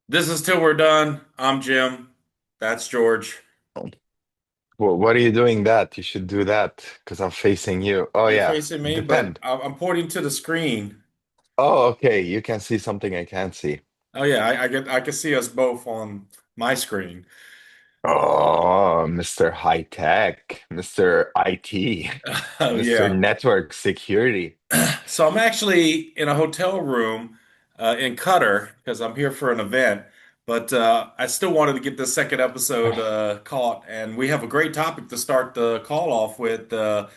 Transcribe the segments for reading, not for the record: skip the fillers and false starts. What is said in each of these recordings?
This is Till We're Done. I'm Jim. That's George. Well, what are you doing that? You should do that because I'm facing you. Oh You're yeah, facing me, but depend. I'm pointing to the screen. Oh, okay. You can see something I can't see. Oh yeah, I can see us both on my screen. Oh, Mr. High Tech, Mr. IT, Oh Mr. yeah. Network Security. So I'm actually in a hotel room in Qatar because I'm here for an event. But I still wanted to get the second episode caught, and we have a great topic to start the call off with. The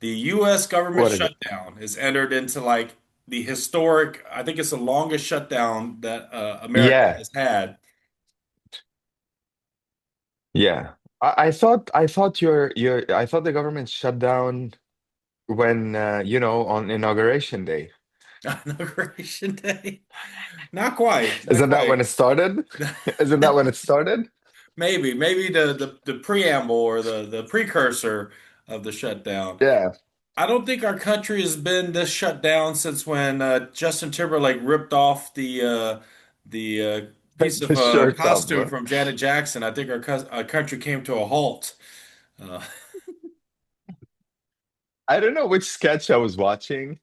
U.S. government What is it? shutdown is entered into like the historic. I think it's the longest shutdown that America Yeah, has had. yeah. I thought the government shut down when on Inauguration Day. Inauguration Day. Not quite, not Isn't that when quite. it started? Isn't that when it started? Maybe the preamble or the precursor of the shutdown. Yeah. I don't think our country has been this shut down since when Justin Timberlake ripped off the piece The of shirt of costume from Janet Jackson. I think our country came to a halt. Uh, I don't know which sketch I was watching.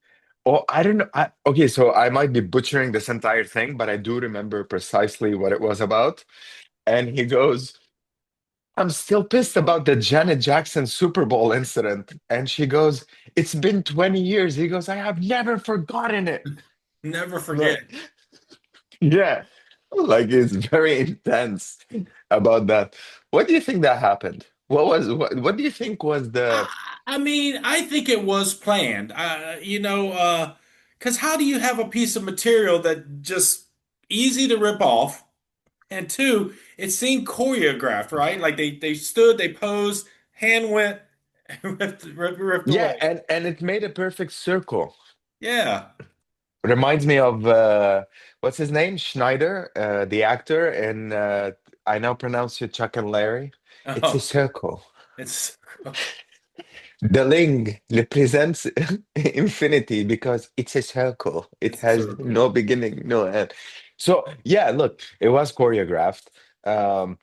Oh, I don't know. Okay, so I might be butchering this entire thing, but I do remember precisely what it was about. And he goes, I'm still pissed about the Janet Jackson Super Bowl incident. And she goes, it's been 20 years. He goes, I have never forgotten it. Never forget. Like, yeah, like it's very intense about that. What do you think that happened? What do you think was the I mean, I think it was planned. Because how do you have a piece of material that just easy to rip off, and two, it seemed choreographed, right? Like they stood, they posed, hand went, ripped yeah, away. and it made a perfect circle. Yeah. Reminds me of what's his name? Schneider, the actor, and I now pronounce you Chuck and Larry. It's a Oh, circle. it's The ling represents infinity because it's a circle. It it's a has circle. no beginning, no end. So yeah, look, it was choreographed. Um,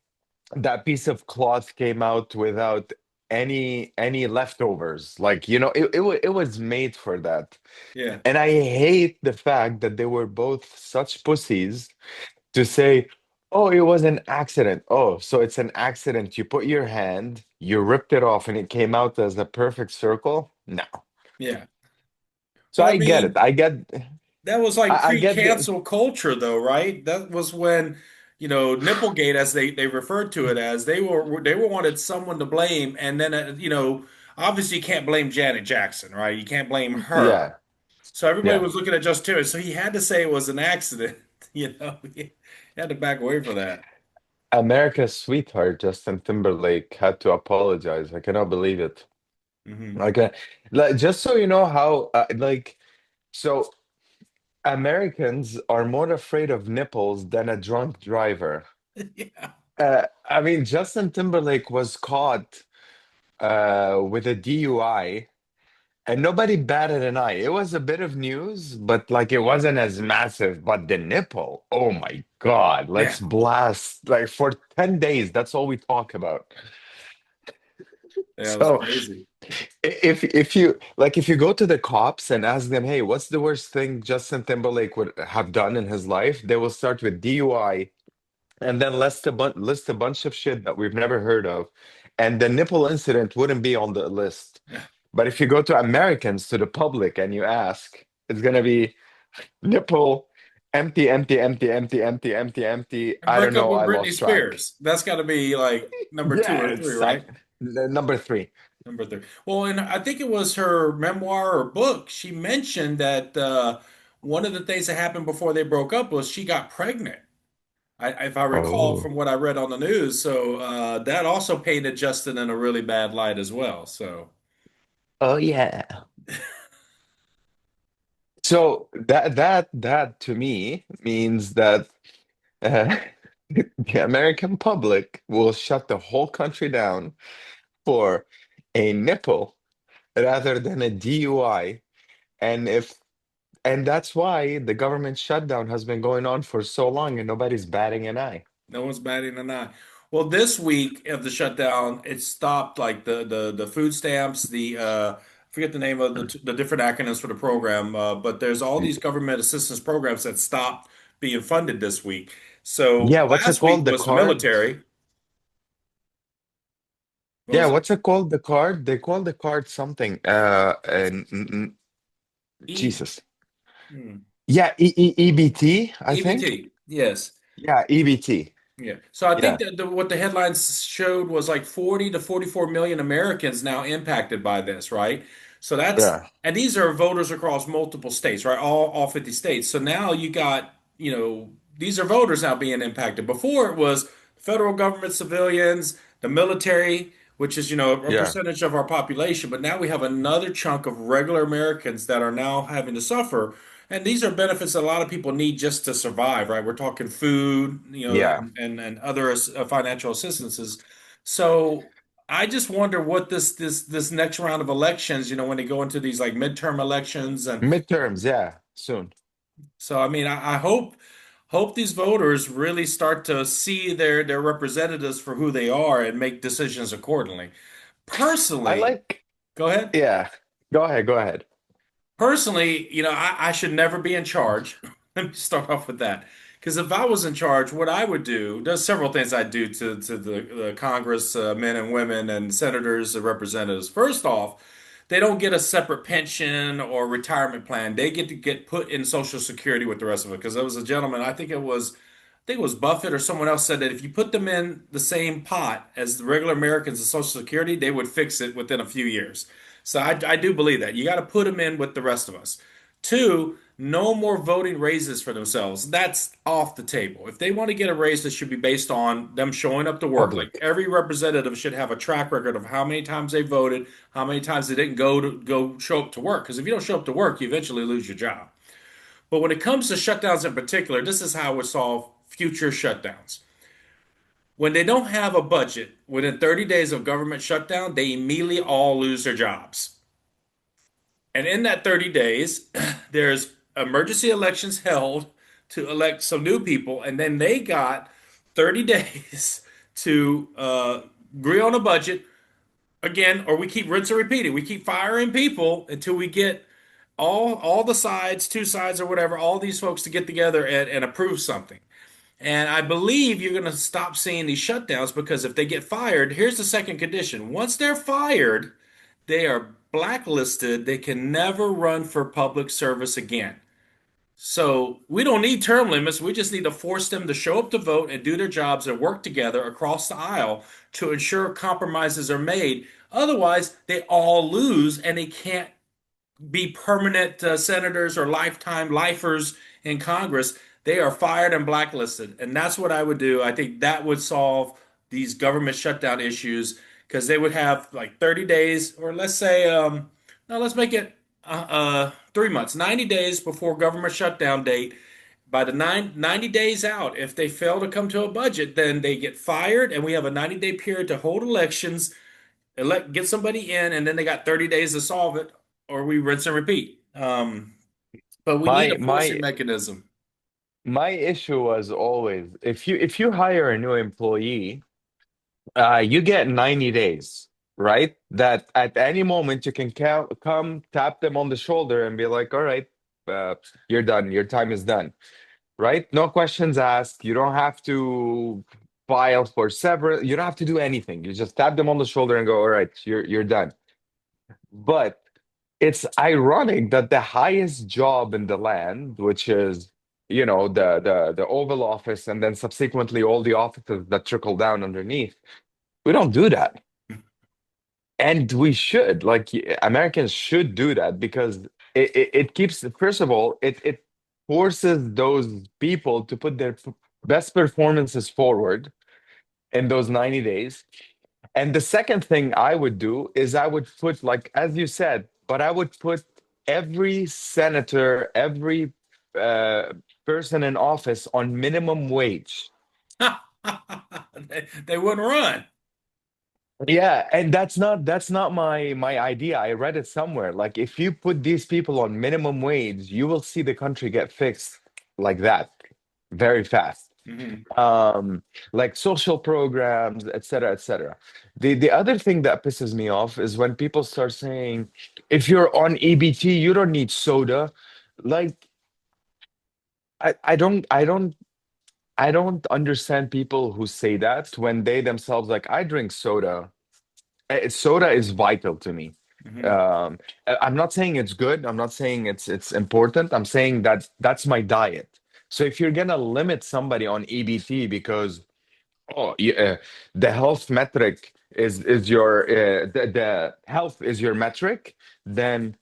that piece of cloth came out without any leftovers. Like, it was made for that. Yeah. And I hate the fact that they were both such pussies to say, oh, it was an accident. Oh, so it's an accident. You put your hand, you ripped it off, and it came out as a perfect circle. No. Yeah. So Well, I I get it. mean, that was like I get the, pre-cancel culture though, right? That was when, Nipplegate, as they referred to it as, they were wanted someone to blame, and then obviously you can't blame Janet Jackson, right? You can't blame her. yeah, So everybody yeah. was looking at Justin Timberlake. So he had to say it was an accident. He had to back away for that. America's sweetheart, Justin Timberlake, had to apologize. I cannot believe it. Hmm. Like, just so you know how, so Americans are more afraid of nipples than a drunk driver. Yeah. I mean, Justin Timberlake was caught with a DUI, and nobody batted an eye. It was a bit of news, but like it wasn't as massive. But the nipple, oh my God, Yeah. let's blast. Like for 10 days, that's all we talk about. Yeah, it was So crazy. if you go to the cops and ask them, hey, what's the worst thing Justin Timberlake would have done in his life? They will start with DUI and then list a bunch of shit that we've never heard of. And the nipple incident wouldn't be on the list. Yeah. But if you go to Americans, to the public, and you ask, it's gonna be nipple, empty, empty, empty, empty, empty, empty, empty. And I don't break up know, with I Britney lost track. Spears. That's got to be like number two Yeah, or three, it's right? number three. Number three. Well, and I think it was her memoir or book. She mentioned that one of the things that happened before they broke up was she got pregnant. If I recall Oh. from what I read on the news. So that also painted Justin in a really bad light as well. So Oh yeah. So that to me means that uh, the American public will shut the whole country down for a nipple rather than a DUI. And if And that's why the government shutdown has been going on for so long and nobody's batting an eye. No one's batting an eye. Well, this week of the shutdown, it stopped like the food stamps, I forget the name of the different acronyms for the program, but there's all these government assistance programs that stopped being funded this week. So Yeah, what's it last week called? The was the card? military. What Yeah, was it? what's it called? The card? They call the card something. E, Jesus. hmm, Yeah, EBT, I think. EBT. Yes. Yeah, EBT. Yeah. So I think Yeah, that what the headlines showed was like 40 to 44 million Americans now impacted by this, right? So that's, yeah, and these are voters across multiple states, right? All 50 states. So now you got, these are voters now being impacted. Before it was federal government, civilians, the military, which is, a yeah, percentage of our population. But now we have another chunk of regular Americans that are now having to suffer, and these are benefits that a lot of people need just to survive, right? We're talking food, yeah. and other financial assistances. So I just wonder what this next round of elections, when they go into these like midterm elections, and Midterms, yeah, soon. so I mean, I hope these voters really start to see their representatives for who they are and make decisions accordingly. I Personally, like, go ahead. yeah. Go ahead, go ahead. Personally, I should never be in charge. Let me start off with that. Because if I was in charge, what I would do, there's several things I'd do to the Congress, men and women, and senators and representatives. First off, they don't get a separate pension or retirement plan. They get to get put in Social Security with the rest of it. Because there was a gentleman, I think it was Buffett or someone else said that if you put them in the same pot as the regular Americans in Social Security, they would fix it within a few years. So I do believe that. You got to put them in with the rest of us. Two, no more voting raises for themselves. That's off the table. If they want to get a raise, that should be based on them showing up to work. Like Public. every representative should have a track record of how many times they voted, how many times they didn't go show up to work. Because if you don't show up to work, you eventually lose your job. But when it comes to shutdowns in particular, this is how it would solve future shutdowns. When they don't have a budget within 30 days of government shutdown, they immediately all lose their jobs. And in that 30 days, there's emergency elections held to elect some new people, and then they got 30 days to agree on a budget again, or we keep rinse and repeating. We keep firing people until we get all the sides, two sides or whatever, all these folks to get together and approve something. And I believe you're going to stop seeing these shutdowns because if they get fired, here's the second condition. Once they're fired, they are blacklisted. They can never run for public service again. So we don't need term limits. We just need to force them to show up to vote and do their jobs and work together across the aisle to ensure compromises are made. Otherwise, they all lose and they can't be permanent senators or lifetime lifers in Congress. They are fired and blacklisted. And that's what I would do. I think that would solve these government shutdown issues because they would have like 30 days, or let's say, no, let's make it 3 months, 90 days before government shutdown date. By the 90 days out, if they fail to come to a budget, then they get fired, and we have a 90-day period to hold elections, get somebody in, and then they got 30 days to solve it, or we rinse and repeat. But we need My a forcing my mechanism. my issue was always if you hire a new employee, you get 90 days, right? That at any moment you can come tap them on the shoulder and be like, all right, you're done. Your time is done, right? No questions asked. You don't have to file for several. You don't have to do anything. You just tap them on the shoulder and go, all right, you're done. But it's ironic that the highest job in the land, which is, the Oval Office and then subsequently all the offices that trickle down underneath, we don't do that. And we should, like, Americans should do that because it keeps, first of all, it forces those people to put their best performances forward in those 90 days. And the second thing I would do is I would put, like, as you said, but I would put every senator, every uh, person in office on minimum wage. They wouldn't run. Yeah, and that's not my idea. I read it somewhere. Like if you put these people on minimum wage, you will see the country get fixed like that very fast. Hmm. Um, like social programs, et cetera, et cetera. The other thing that pisses me off is when people start saying, if you're on EBT, you don't need soda. Like I don't understand people who say that when they themselves like I drink soda. Soda is vital to me. Hmm. Um, I'm not saying it's good. I'm not saying it's important. I'm saying that that's my diet. So if you're gonna limit somebody on EBT because the health metric is your the health is your metric, then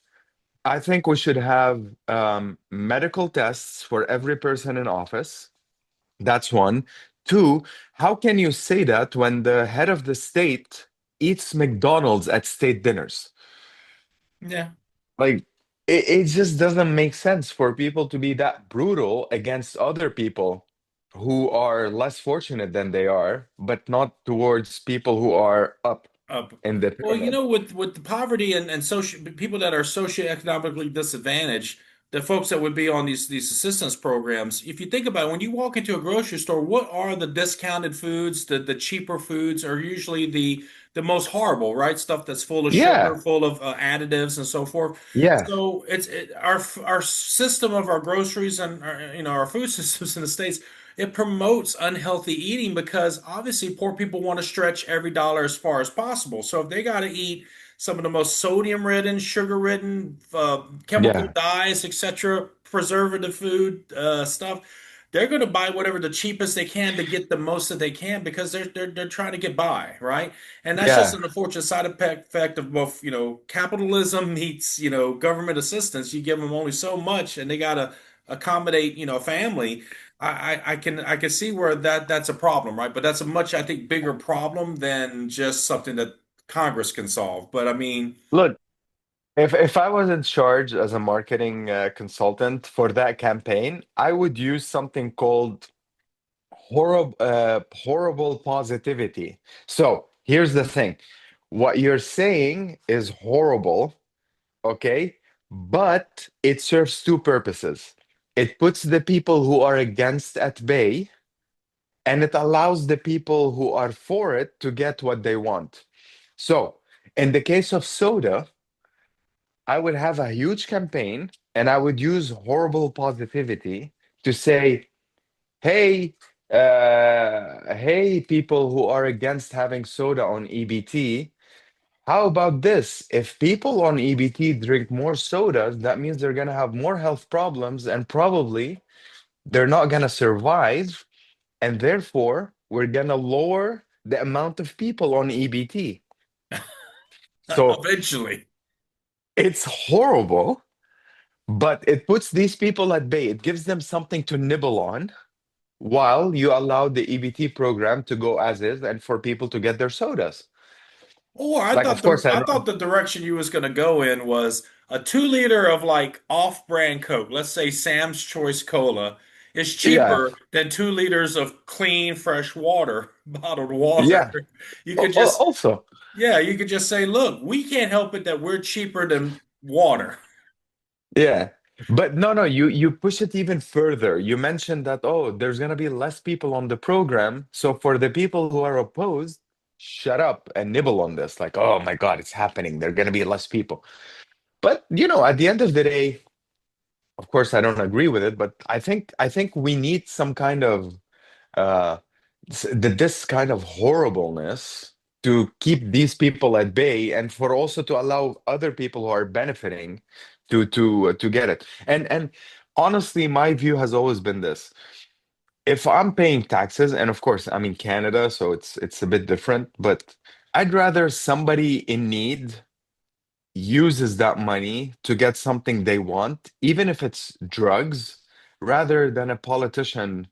I think we should have medical tests for every person in office. That's one. Two, how can you say that when the head of the state eats McDonald's at state dinners? Yeah. Like, it just doesn't make sense for people to be that brutal against other people who are less fortunate than they are, but not towards people who are up Up. in the Well, pyramid. with the poverty and social people that are socioeconomically disadvantaged, the folks that would be on these assistance programs, if you think about it, when you walk into a grocery store, what are the discounted foods? The cheaper foods are usually the most horrible, right? Stuff that's full of sugar, Yeah, full of additives and so forth. yeah, So our system of our groceries and our food systems in the States, it promotes unhealthy eating because obviously poor people want to stretch every dollar as far as possible. So if they got to eat some of the most sodium-ridden, sugar-ridden, chemical yeah, dyes, etc., preservative food stuff, they're going to buy whatever the cheapest they can to get the most that they can because they're trying to get by, right? And that's just yeah. an unfortunate side effect of both, capitalism meets, government assistance. You give them only so much, and they got to accommodate, a family. I can see where that's a problem, right? But that's a much, I think, bigger problem than just something that Congress can solve. But I mean, Look, if I was in charge as a marketing consultant for that campaign, I would use something called horrible positivity. So here's the thing. What you're saying is horrible, okay? But it serves two purposes. It puts the people who are against at bay, and it allows the people who are for it to get what they want. So, in the case of soda, I would have a huge campaign and I would use horrible positivity to say, hey, hey, people who are against having soda on EBT, how about this? If people on EBT drink more sodas, that means they're going to have more health problems and probably they're not going to survive. And therefore, we're going to lower the amount of people on EBT. So eventually. it's horrible, but it puts these people at bay. It gives them something to nibble on while you allow the EBT program to go as is and for people to get their sodas. Or I Like, thought of the course, I I don't. thought the direction you was going to go in was a 2 liter of like off-brand Coke. Let's say Sam's Choice Cola is Yeah, cheaper than 2 liters of clean, fresh water, bottled water. yeah. You could just, Also, yeah, you could just say, look, we can't help it that we're cheaper than water. yeah. But no, no, you push it even further. You mentioned that, oh, there's gonna be less people on the program. So for the people who are opposed, shut up and nibble on this. Like, oh my God, it's happening. There are gonna be less people. But at the end of the day, of course, I don't agree with it, but I think we need some kind of uh this kind of horribleness to keep these people at bay and for also to allow other people who are benefiting to get it. And honestly, my view has always been this. If I'm paying taxes, and of course I'm in Canada, so it's a bit different, but I'd rather somebody in need uses that money to get something they want, even if it's drugs, rather than a politician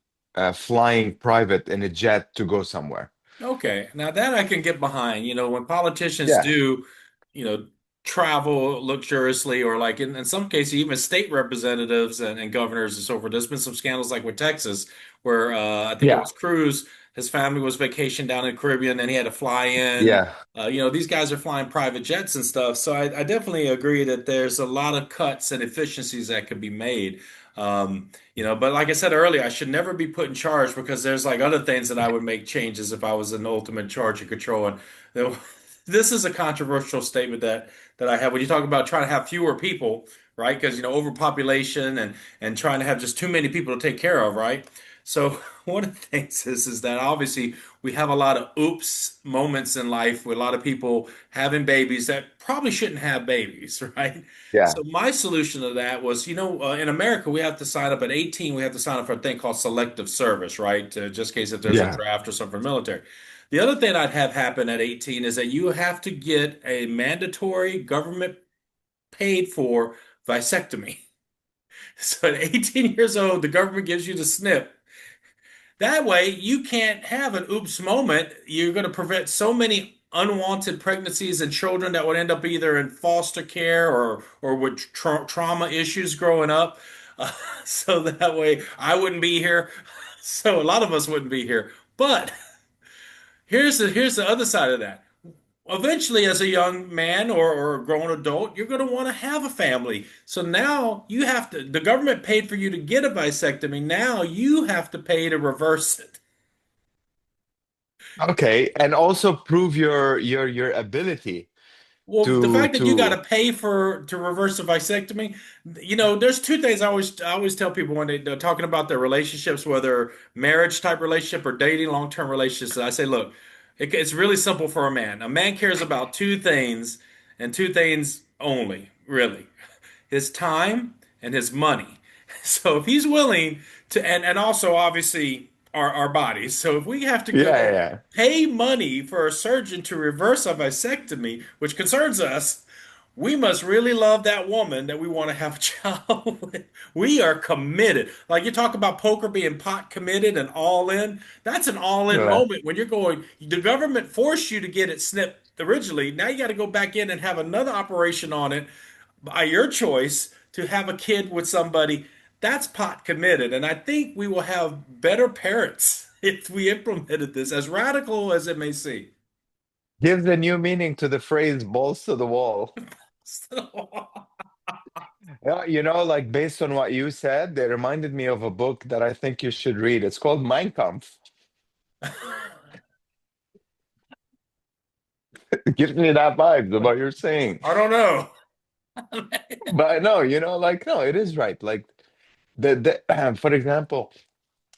flying private in a jet to go somewhere. Okay, now that I can get behind. When politicians Yeah, do, you know, travel luxuriously, or like in some cases, even state representatives and governors and so forth. There's been some scandals like with Texas, where I think it yeah, was Cruz. his family was vacationed down in the Caribbean and he had to fly in. Yeah, These guys are flying private jets and stuff. So I definitely agree that there's a lot of cuts and efficiencies that could be made. But like I said earlier, I should never be put in charge because there's like other things that I would make changes if I was in ultimate charge and control. And you know, this is a controversial statement that I have when you talk about trying to have fewer people, right? Because overpopulation and trying to have just too many people to take care of, right? So one of the things is that obviously we have a lot of oops moments in life with a lot of people having babies that probably shouldn't have babies, right? yeah, So my solution to that was, in America we have to sign up at 18. We have to sign up for a thing called selective service, right? Just in case if there's a yeah. draft or something for military. The other thing I'd have happen at 18 is that you have to get a mandatory government paid for vasectomy. So at 18 years old, the government gives you the snip. That way, you can't have an oops moment. You're going to prevent so many unwanted pregnancies and children that would end up either in foster care or with trauma issues growing up. Uh, so that way, I wouldn't be here. So a lot of us wouldn't be here. But here's the other side of that. Eventually, as a young man or a grown adult, you're going to want to have a family. So now the government paid for you to get a vasectomy. Now you have to pay to reverse it. Okay, and also prove your ability Well, the to fact that you got to to pay for to reverse a vasectomy, there's two things I always tell people when they're talking about their relationships, whether marriage type relationship or dating long-term relationships. I say, look, it's really simple for a man. A man cares about two things and two things only, really. His time and his money. So if he's willing to, and also obviously our bodies. So if we have to yeah, go yeah. pay money for a surgeon to reverse a vasectomy, which concerns us, we must really love that woman that we want to have a child with. We are committed. Like you talk about poker being pot committed and all in. That's an all in Yeah. moment when you're going, the government forced you to get it snipped originally. Now you got to go back in and have another operation on it by your choice to have a kid with somebody. That's pot committed. And I think we will have better parents if we implemented this, as radical as it may seem. Gives a new meaning to the phrase balls to the wall. So, Yeah, like based on what you said, they reminded me of a book that I think you should read. It's called Mein Kampf. It gives me that vibes about your saying. I don't know. But no, like no, it is right. Like the for example,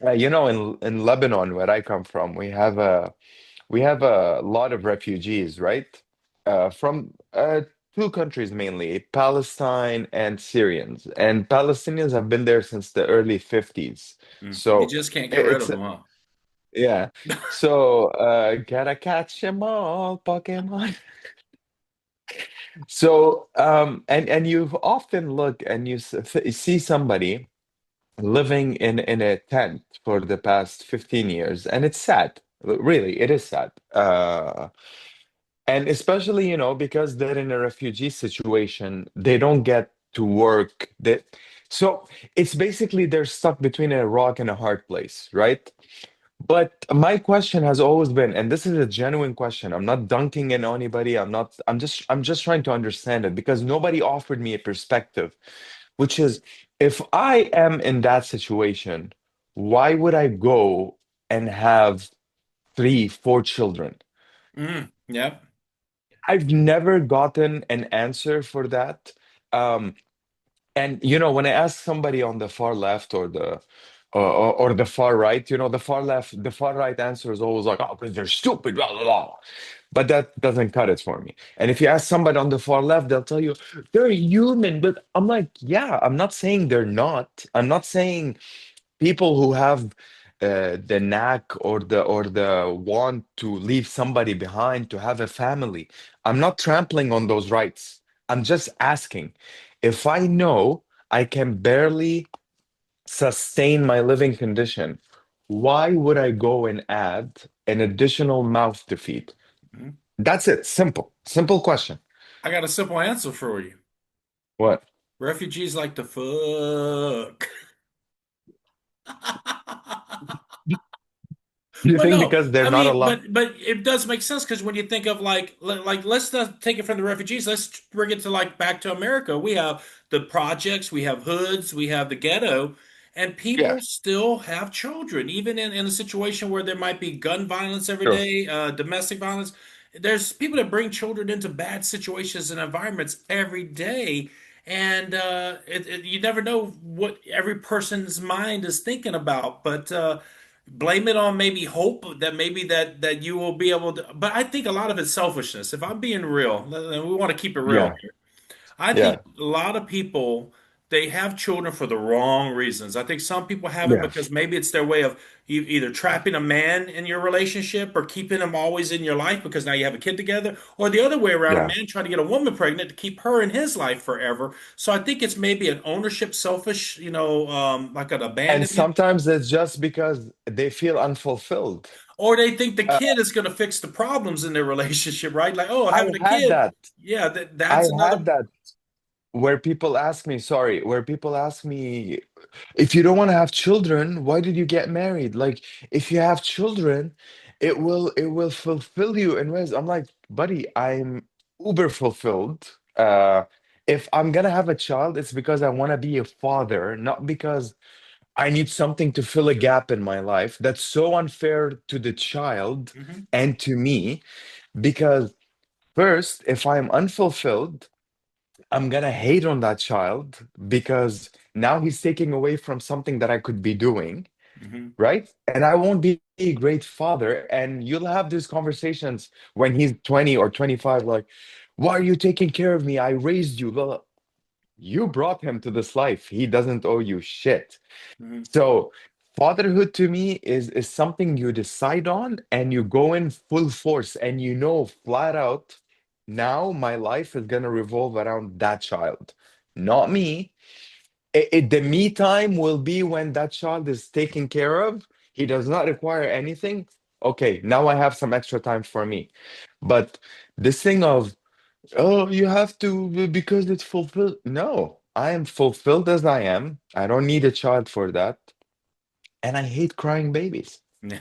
in Lebanon, where I come from, we have a lot of refugees, right? From two countries mainly, Palestine and Syrians. And Palestinians have been there since the early 50s. You So just can't get rid it's of them, huh? yeah. So gotta catch them all, Pokemon. So and you often look and see somebody living in a tent for the past 15 years, and it's sad. Really, it is sad. And especially, because they're in a refugee situation, they don't get to work. So it's basically they're stuck between a rock and a hard place, right? But my question has always been, and this is a genuine question. I'm not dunking in anybody. I'm just trying to understand it because nobody offered me a perspective, which is if I am in that situation, why would I go and have three, four children? Yep. I've never gotten an answer for that. Um, and when I ask somebody on the far left or the far right, the far right answer is always like, oh, because they're stupid, blah, blah, blah. But that doesn't cut it for me. And if you ask somebody on the far left, they'll tell you they're human. But I'm like, yeah, I'm not saying they're not. I'm not saying people who have the knack or the want to leave somebody behind to have a family. I'm not trampling on those rights. I'm just asking if I know I can barely sustain my living condition, why would I go and add an additional mouth to feed? Mhm. That's it. Simple question. I got a simple answer for you. What? Refugees like to fuck. You Well, think no, because they're I not mean, allowed? but it does make sense because when you think of like let's not take it from the refugees. Let's bring it to like back to America. We have the projects, we have hoods, we have the ghetto, and Yeah, people still have children, even in a situation where there might be gun violence every true. day, domestic violence. There's people that bring children into bad situations and environments every day. And you never know what every person's mind is thinking about, but blame it on maybe hope that maybe that you will be able to. But I think a lot of it's selfishness. If I'm being real, and we want to keep it real Yeah, here. I think yeah, a lot of people they have children for the wrong reasons. I think some people have it yeah, because maybe it's their way of either trapping a man in your relationship or keeping him always in your life because now you have a kid together, or the other way around, a yeah. man trying to get a woman pregnant to keep her in his life forever. So I think it's maybe an ownership selfish, like an And abandonment, sometimes it's just because they feel unfulfilled. or they think the Uh, kid is going to fix the problems in their relationship, right? Like, oh, I having a had kid, that. yeah, I that's another. had that where people ask me, sorry, where people ask me, if you don't want to have children, why did you get married? Like, if you have children, it will fulfill you in ways. I'm like, buddy, I'm uber fulfilled. If I'm gonna have a child, it's because I want to be a father, not because I need something to fill a gap in my life. That's so unfair to the child Mhm, and to me, because first, if I'm unfulfilled, I'm gonna hate on that child because now he's taking away from something that I could be doing, mhm, right? And I won't be a great father. And you'll have these conversations when he's 20 or 25, like, why are you taking care of me? I raised you. Well, you brought him to this life. He doesn't owe you shit. mhm. So fatherhood to me is something you decide on and you go in full force and you know flat out, now my life is gonna revolve around that child, not me. The me time will be when that child is taken care of. He does not require anything. Okay, now I have some extra time for me. But this thing of, oh, you have to because it's fulfilled. No, I am fulfilled as I am. I don't need a child for that. And I hate crying babies. Yeah.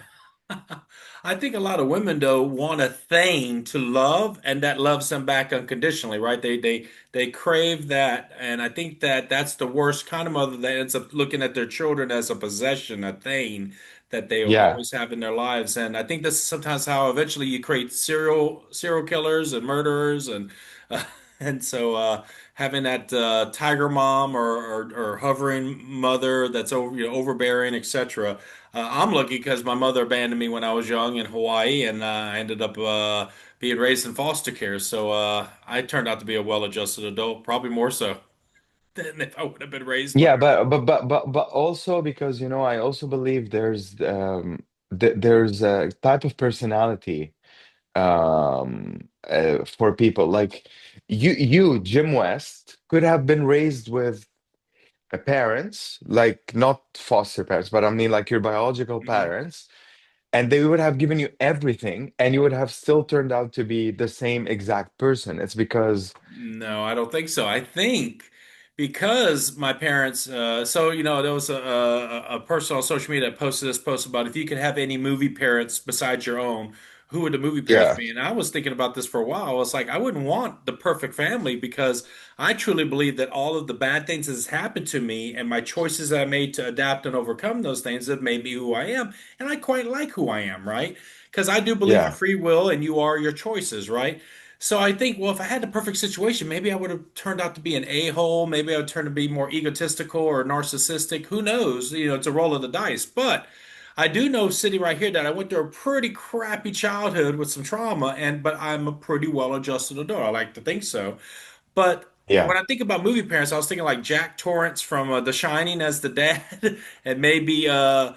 I think a lot of women though want a thing to love and that loves them back unconditionally, right? They crave that, and I think that that's the worst kind of mother that ends up looking at their children as a possession, a thing that they will Yeah. always have in their lives. And I think this is sometimes how eventually you create serial killers and murderers uh, and so having that tiger mom or hovering mother that's overbearing, etc. I'm lucky because my mother abandoned me when I was young in Hawaii, and I ended up being raised in foster care. So I turned out to be a well-adjusted adult, probably more so than if I would have been raised by Yeah, her. but also because I also believe there's a type of personality for people like Jim West could have been raised with parents, like not foster parents, but I mean like your biological Mhm. parents, and they would have given you everything, and you would have still turned out to be the same exact person. It's because No, I don't think so. I think because my parents, there was a person on social media that posted this post about if you could have any movie parents besides your own, who would the movie parents yeah, be? And I was thinking about this for a while. I was like, I wouldn't want the perfect family because I truly believe that all of the bad things that has happened to me and my choices that I made to adapt and overcome those things have made me who I am. And I quite like who I am, right? Because I do believe in yeah, free will and you are your choices, right? So I think, well, if I had the perfect situation, maybe I would have turned out to be an a-hole. Maybe I would turn to be more egotistical or narcissistic. Who knows? It's a roll of the dice. But I do know sitting right here that I went through a pretty crappy childhood with some trauma, but I'm a pretty well-adjusted adult. I like to think so. But yeah. when I think about movie parents, I was thinking like Jack Torrance from The Shining as the dad, and maybe the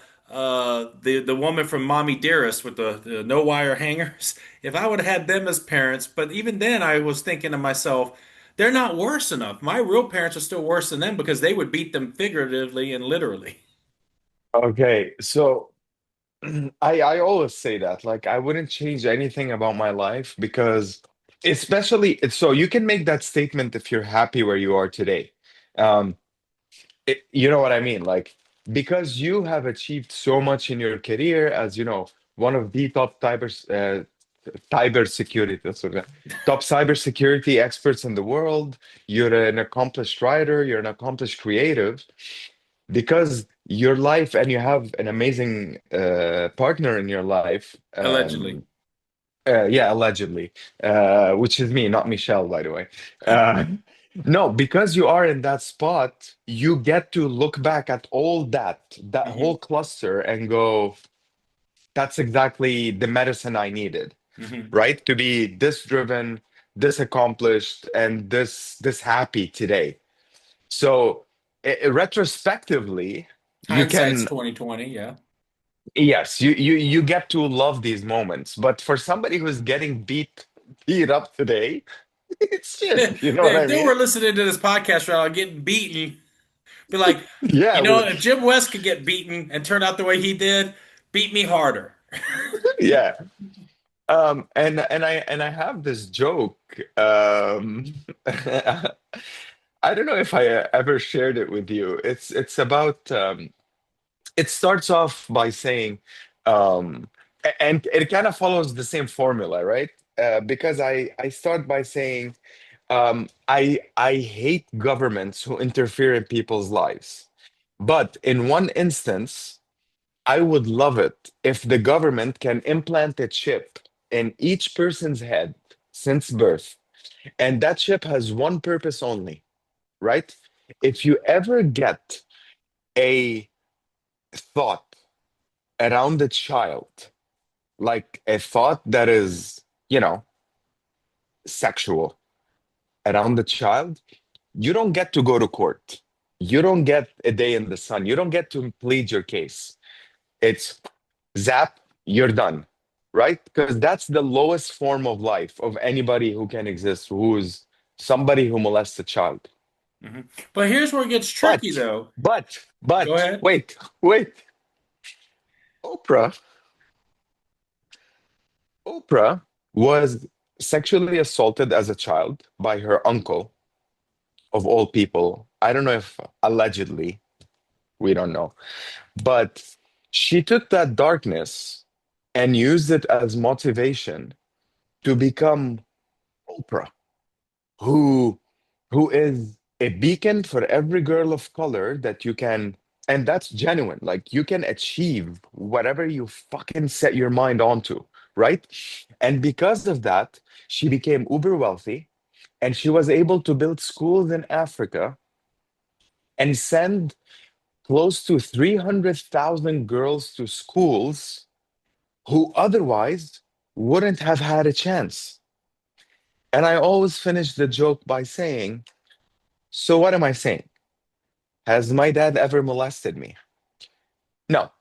woman from Mommy Dearest with the no wire hangers. If I would have had them as parents, but even then, I was thinking to myself, they're not worse enough. My real parents are still worse than them because they would beat them figuratively and literally. Okay, so I always say that like I wouldn't change anything about my life because especially so you can make that statement if you're happy where you are today. Um, you know what I mean? Like because you have achieved so much in your career as one of the top cyber security, that's what top cyber security experts in the world. You're an accomplished writer, you're an accomplished creative because your life and you have an amazing partner in your life. Allegedly. Yeah, allegedly, which is me, not Michelle, by the way. Uh, no, because you are in that spot, you get to look back at all that Hmm. whole cluster and go, that's exactly the medicine I needed, Hmm. right? To be this driven, this accomplished, and this happy today. So, retrospectively, you Hindsight's can, 2020, yeah. yes, you get to love these moments. But for somebody who's getting beat up today, it's shit. You know what If I they mean? were listening to this podcast right now, getting beaten, be like, Yeah, if Jim West could get beaten and turn out the way he did, beat me harder. yeah. And I have this joke. I don't know if I ever shared it with you. It's about it starts off by saying, and it kind of follows the same formula, right? Because I start by saying, I hate governments who interfere in people's lives. But in one instance, I would love it if the government can implant a chip in each person's head since birth. And that chip has one purpose only, right? If you ever get a thought around a child, like a thought that is, you know, sexual around the child, you don't get to go to court. You don't get a day in the sun. You don't get to plead your case. It's zap, you're done, right? Because that's the lowest form of life of anybody who can exist, who's somebody who molests a child. Hmm. But here's where it gets tricky, But, though. Go ahead. wait. Oprah, Oprah was sexually assaulted as a child by her uncle, of all people. I don't know if allegedly, we don't know. But she took that darkness and used it as motivation to become Oprah, who who is a beacon for every girl of color that you can, and that's genuine. Like you can achieve whatever you fucking set your mind onto, right? And because of that, she became uber wealthy and she was able to build schools in Africa and send close to 300,000 girls to schools who otherwise wouldn't have had a chance. And I always finish the joke by saying, so what am I saying? Has my dad ever molested me? No.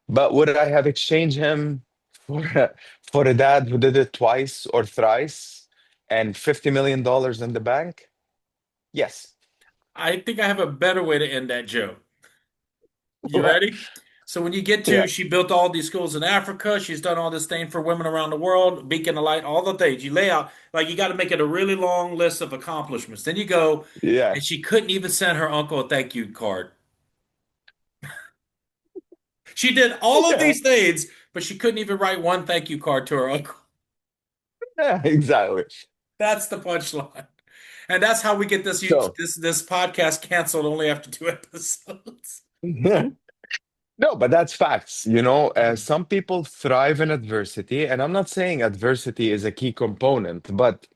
But would I have exchanged him for a dad who did it twice or thrice and $50 million in the bank? Yes. I think I have a better way to end that joke. You What? ready? So when you get to, Yeah. she built all these schools in Africa. She's done all this thing for women around the world, beacon of light, all the things you lay out. Like you got to make it a really long list of accomplishments. Then you go, Yeah. and she couldn't even send her uncle a thank you card. She did all of Yeah. these things, but she couldn't even write one thank you card to her uncle. Yeah, exactly. That's the punchline. And that's how we get So, this podcast canceled only after 2 episodes. no, but that's facts. Mhm. Some people thrive in adversity, and I'm not saying adversity is a key component, but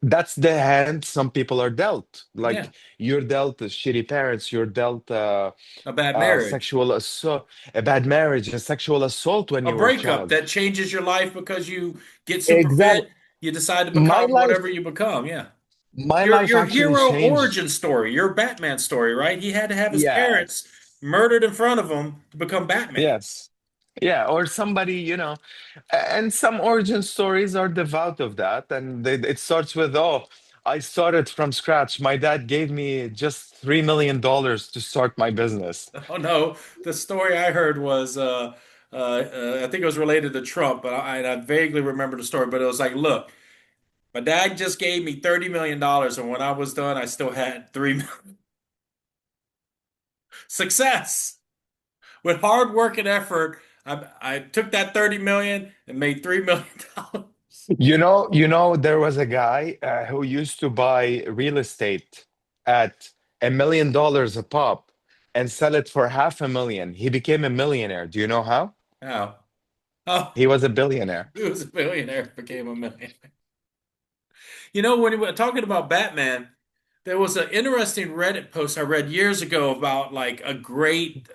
that's the hand some people are dealt. Yeah, Like you're dealt shitty parents, you're dealt a bad marriage, sexual assault, a bad marriage, a sexual assault when a you were a breakup child. that changes your life because you get super Exactly. fit, you decide to My become life, whatever you become. Yeah. my Your life your actually hero changed. origin story, your Batman story, right? He had to have his parents Yes. murdered in front of him to become Batman. Yes. Yeah, or somebody, and some origin stories are devout of that. And it starts with, oh, I started from scratch. My dad gave me just $3 million to start my business. Oh no, the story I heard was I think it was related to Trump, but I vaguely remember the story. But it was like, look, my dad just gave me $30 million, and when I was done, I still had 3 million. Success with hard work and effort. I took that 30 million and made $3 million. There was a guy who used to buy real estate at $1 million a pop and sell it for 500,000. He became a millionaire. Do you know how? Oh, oh, He was a billionaire. he was a billionaire, became a millionaire. You know, when we were talking about Batman, there was an interesting Reddit post I read years ago about like a great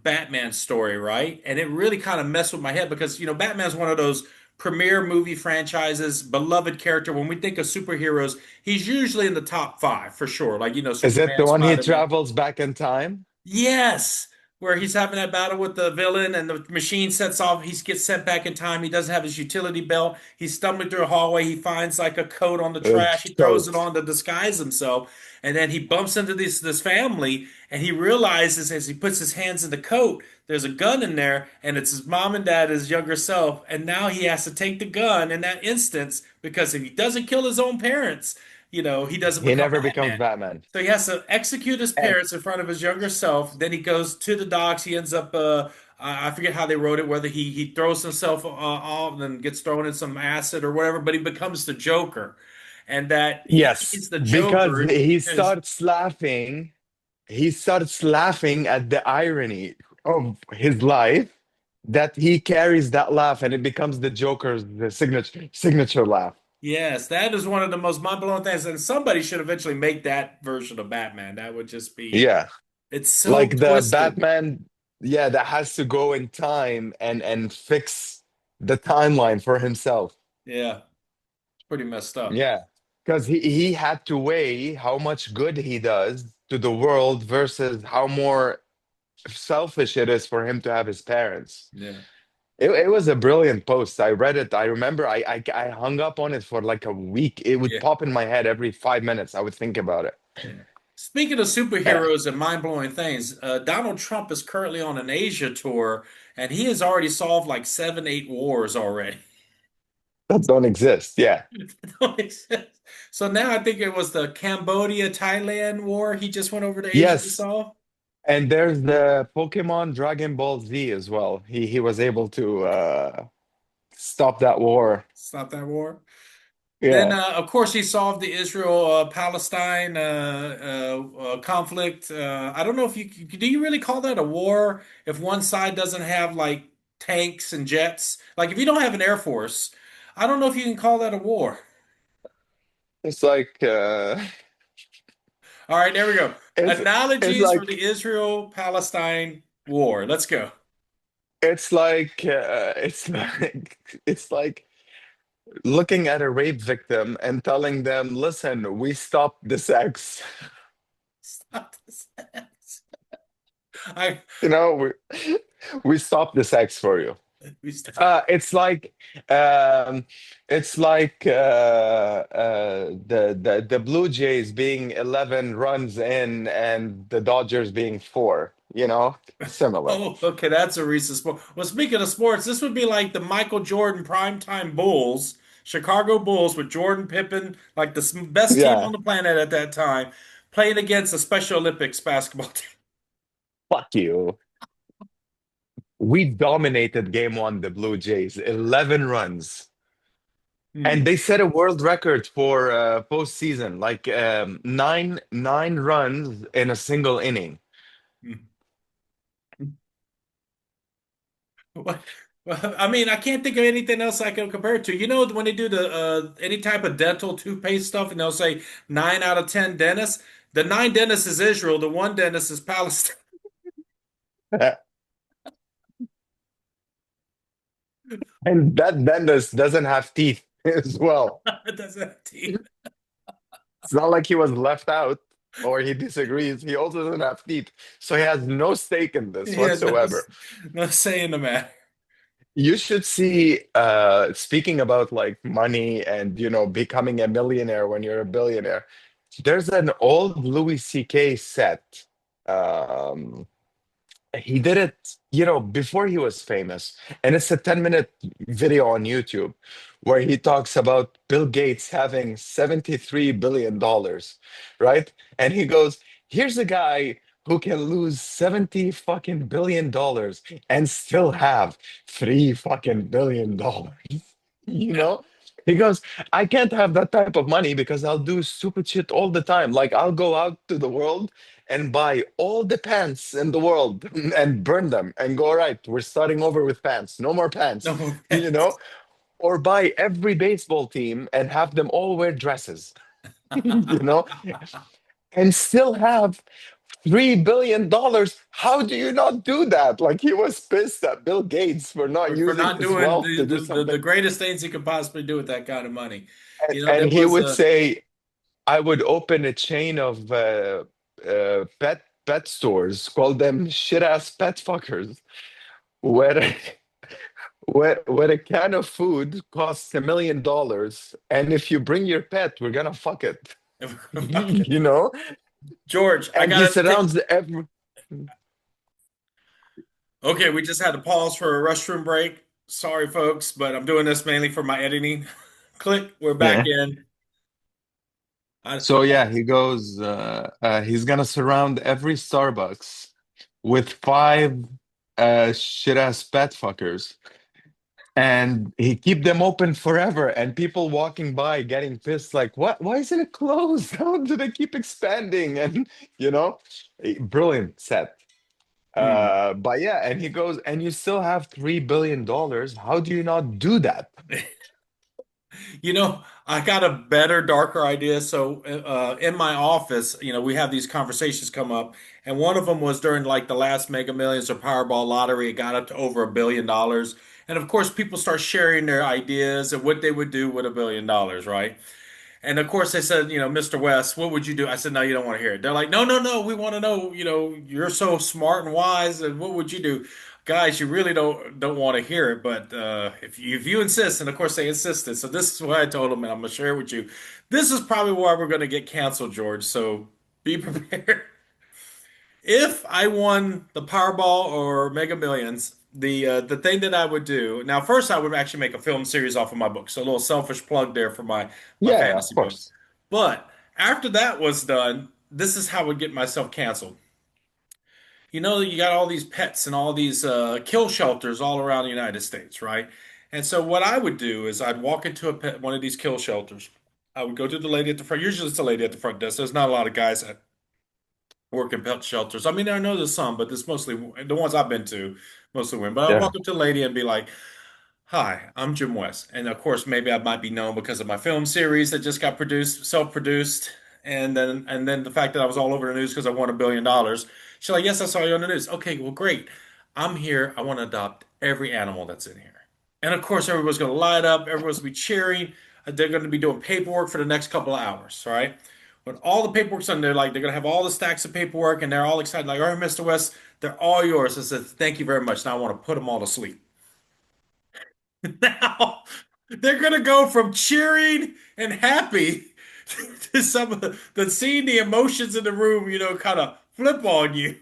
Batman story, right? And it really kind of messed with my head because, Batman's one of those premier movie franchises, beloved character. When we think of superheroes, he's usually in the top five for sure. Like, Is it the Superman, one he Spider-Man. travels back in time? Yes, where he's having that battle with the villain and the machine sets off. He gets sent back in time. He doesn't have his utility belt. He's stumbling through a hallway. He finds like a coat on the trash. He throws it Coat. on to disguise himself. And then he bumps into this family and he realizes as he puts his hands in the coat, there's a gun in there and it's his mom and dad, his younger self. And now he has to take the gun in that instance because if he doesn't kill his own parents, he doesn't He become never becomes Batman. Batman. So he has to execute his And parents in front of his younger self. Then he goes to the docks. He ends up, I forget how they wrote it, whether he throws himself off and gets thrown in some acid or whatever, but he becomes the Joker. And that yes, he's the because Joker. he Is, starts laughing. He starts laughing at the irony of his life that he carries that laugh and it becomes the Joker's the signature laugh. yes, that is one of the most mind-blowing things. And somebody should eventually make that version of Batman. That would just be, Yeah. it's so Like the twisted. Batman, yeah, that has to go in time and fix the timeline for himself. Yeah, it's pretty messed up. Yeah. Because he had to weigh how much good he does to the world versus how more selfish it is for him to have his parents. Yeah. It was a brilliant post. I read it. I remember I hung up on it for like a week. It would Yeah. pop in my head every 5 minutes. I would think about it. Yeah. Speaking of Eh, superheroes and mind-blowing things, Donald Trump is currently on an Asia tour, and he has already solved like seven, eight wars already. that don't exist. Yeah. Don't make sense. So now I think it was the Cambodia, Thailand war he just went over to Asia to Yes. solve. And there's the Pokemon Dragon Ball Z as well. He was able to stop that war. Stop that war. Then, Yeah. of course, he solved the Israel-Palestine conflict. I don't know if do you really call that a war if one side doesn't have like tanks and jets? Like if you don't have an air force, I don't know if you can call that a war. It's like All right, there we go. it's it's Analogies for like the Israel-Palestine war. Let's go. it's like looking at a rape victim and telling them, "Listen, we stopped the sex." Stop this. I You know, we stopped the sex for you. we stop. Uh, it's like um, it's like the Blue Jays being 11 runs in and the Dodgers being four. Similar. Oh, okay, that's a recent sport. Well, speaking of sports, this would be like the Michael Jordan primetime Bulls, Chicago Bulls with Jordan Pippen, like the best team on Yeah, the planet at that time, playing against a Special Olympics basketball team. fuck you. We dominated game one, the Blue Jays, 11 runs. And Hmm. they set a world record for postseason, like nine runs in a single inning. Hmm. What? Well, I mean, I can't think of anything else I can compare it to. You know, when they do the any type of dental toothpaste stuff, and they'll say 9 out of 10 dentists. The nine dentists is Israel. The one dentist is Palestine. And that dentist doesn't have teeth as well. It doesn't have teeth. It's not like he was left out or he disagrees. He also doesn't have teeth. So he has no stake in this Yeah, no, whatsoever. no say in the matter. You should see, speaking about like money and, becoming a millionaire when you're a billionaire, there's an old Louis C.K. set. Um, he did it, before he was famous. And it's a 10-minute video on YouTube where he talks about Bill Gates having $73 billion, right? And he goes, here's a guy who can lose 70 fucking billion dollars and still have $3 fucking billion. You know? He goes, I can't have that type of money because I'll do stupid shit all the time. Like I'll go out to the world and buy all the pants in the world and burn them and go, all right, we're starting over with pants. No more pants, No more you know? pets. Or buy every baseball team and have them all wear dresses, you know? And still have $3 billion. How do you not do that? Like he was pissed at Bill Gates for not For using not his doing wealth to do the something. greatest things he could possibly do with that kind of money. And, You know, and there he was would a say, I would open a chain of pet stores, call them shit ass pet fuckers, where where a can of food costs $1 million, and if you bring your pet, we're gonna fuck it, you know. George, I And he gotta take. surrounds every. Okay, we just had to pause for a restroom break. Sorry, folks, but I'm doing this mainly for my editing. Click, we're back Yeah. in. So yeah, he goes. He's gonna surround every Starbucks with five shit ass pet fuckers, and he keep them open forever. And people walking by getting pissed, like, what? Why isn't it closed? How do they keep expanding? And you know, brilliant set. Hmm. But yeah, and he goes, and you still have $3 billion. How do you not do that? You know, I got a better, darker idea. So, in my office, we have these conversations come up, and one of them was during like the last Mega Millions or Powerball lottery. It got up to over $1 billion, and of course, people start sharing their ideas and what they would do with $1 billion, right? And of course, they said, Mr. West, what would you do? I said, no, you don't want to hear it. They're like, no, no, no, we want to know, you're so smart and wise, and what would you do? Guys, you really don't want to hear it, but if you insist, and of course they insisted. So this is what I told them, and I'm gonna share it with you. This is probably why we're gonna get canceled, George. So be prepared. If I won the Powerball or Mega Millions, the thing that I would do now, first I would actually make a film series off of my book. So a little selfish plug there for my Yeah, yeah, of fantasy book. course. But after that was done, this is how I would get myself canceled. You got all these pets and all these kill shelters all around the United States, right? And so what I would do is I'd walk into one of these kill shelters. I would go to the lady at the front. Usually it's a lady at the front desk. There's not a lot of guys that work in pet shelters. I mean, I know there's some, but it's mostly the ones I've been to, mostly women. But I'd Yeah. walk up to the lady and be like, "Hi, I'm Jim West," and of course, maybe I might be known because of my film series that just got produced, self-produced, and then the fact that I was all over the news because I won $1 billion. She's like, "Yes, I saw you on the news." Okay, well, great. I'm here. I want to adopt every animal that's in here. And of course, everyone's going to light up. Everyone's going to be cheering. They're going to be doing paperwork for the next couple of hours, right? When all the paperwork's done, they're going to have all the stacks of paperwork, and they're all excited, like, "All right, Mr. West, they're all yours." I said, "Thank you very much. Now I want to put them all to sleep." Now they're gonna go from cheering and happy to some of the seeing the emotions in the room, kind of flip on you.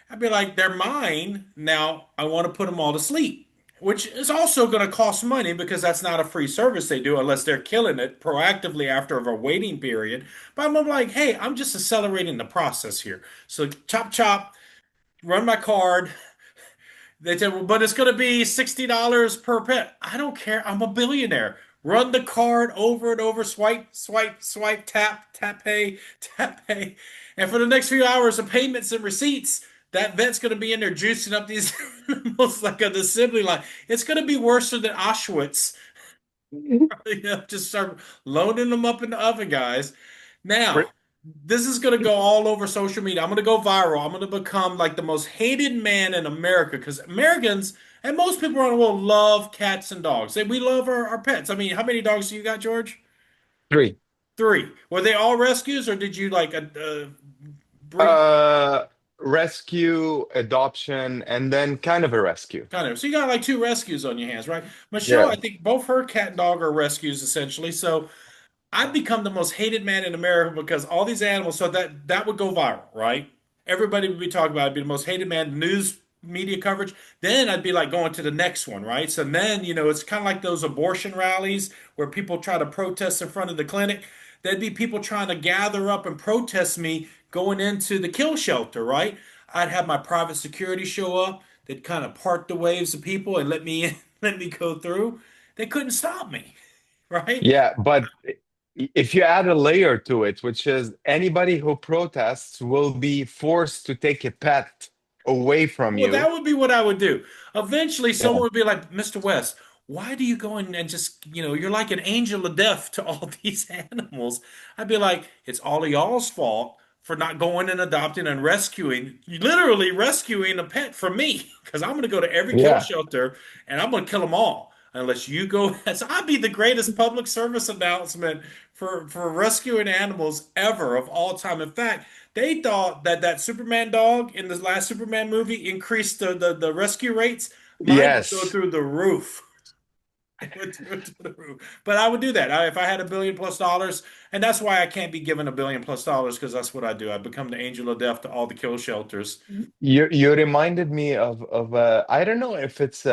I'd be like, they're mine. Now I want to put them all to sleep, which is also going to cost money because that's not a free service they do unless they're killing it proactively after a waiting period. But I'm like, hey, I'm just accelerating the process here. So chop chop, run my card. They said, well, but it's going to be $60 per pet. I don't care. I'm a billionaire. Run the card over and over, swipe, swipe, swipe, tap, tap pay. And for the next few hours of payments and receipts, that vet's going to be in there juicing up these animals like an assembly line. It's going to be worse than Auschwitz. Just start loading them up in the oven, guys. Now, this is going to go all over social media. I'm going to go viral. I'm going to become like the most hated man in America because Americans and most people around the world love cats and dogs. We love our pets. I mean, how many dogs do you got, George? Three. Three. Were they all rescues or did you like breed? Uh, Rescue, adoption, and then kind of a rescue. Kind of. So you got like two rescues on your hands, right? Michelle, I Yeah. think both her cat and dog are rescues essentially. So I've become the most hated man in America because all these animals, so that would go viral, right? Everybody would be talking about it, I'd be the most hated man, news media coverage. Then I'd be like going to the next one, right? So then, it's kind of like those abortion rallies where people try to protest in front of the clinic. there'd be people trying to gather up and protest me going into the kill shelter, right? I'd have my private security show up. They'd kind of part the waves of people and let me in, let me go through. They couldn't stop me, right? Yeah, but if you add a layer to it, which is anybody who protests will be forced to take a pet away from Well, you. that would be what I would do. Eventually, Yeah. someone would be like, Mr. West, why do you go in and just, you're like an angel of death to all these animals? I'd be like, it's all of y'all's fault for not going and adopting and rescuing, literally rescuing a pet from me. Because I'm going to go to every kill Yeah. shelter and I'm going to kill them all unless you go. So I'd be the greatest public service announcement for rescuing animals ever of all time. In fact, they thought that that Superman dog in the last Superman movie increased the rescue rates. Mine would go Yes. through the roof. It would go through the roof. But I would do that. If I had $1 billion+, and that's why I can't be given $1 billion+, because that's what I do. I become the angel of death to all the kill shelters. You reminded me of I don't know if it's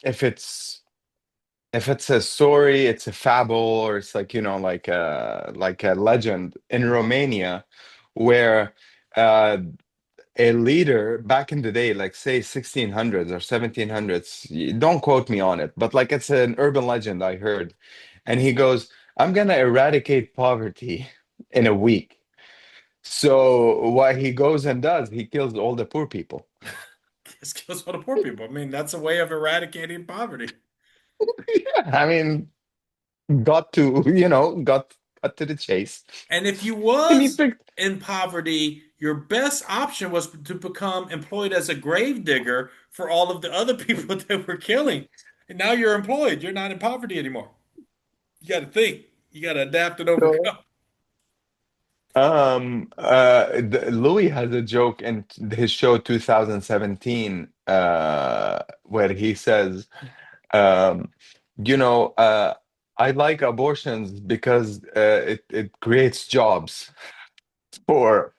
if it's a story, it's a fable, or it's like, like a legend in Romania where uh a leader back in the day, like say 1600s or 1700s, don't quote me on it, but like it's an urban legend I heard. And he goes, I'm gonna eradicate poverty in a week. So what he goes and does, he kills all the poor people. This kills all the poor people. I mean, that's a way of eradicating poverty. I mean, got to the chase. And if you And he was picked, in poverty, your best option was to become employed as a grave digger for all of the other people that were killing. And now you're employed. You're not in poverty anymore. You got to think. You got to adapt and so, overcome. Louis has a joke in his show 2017, where he says, um, you know, I like abortions because it creates jobs for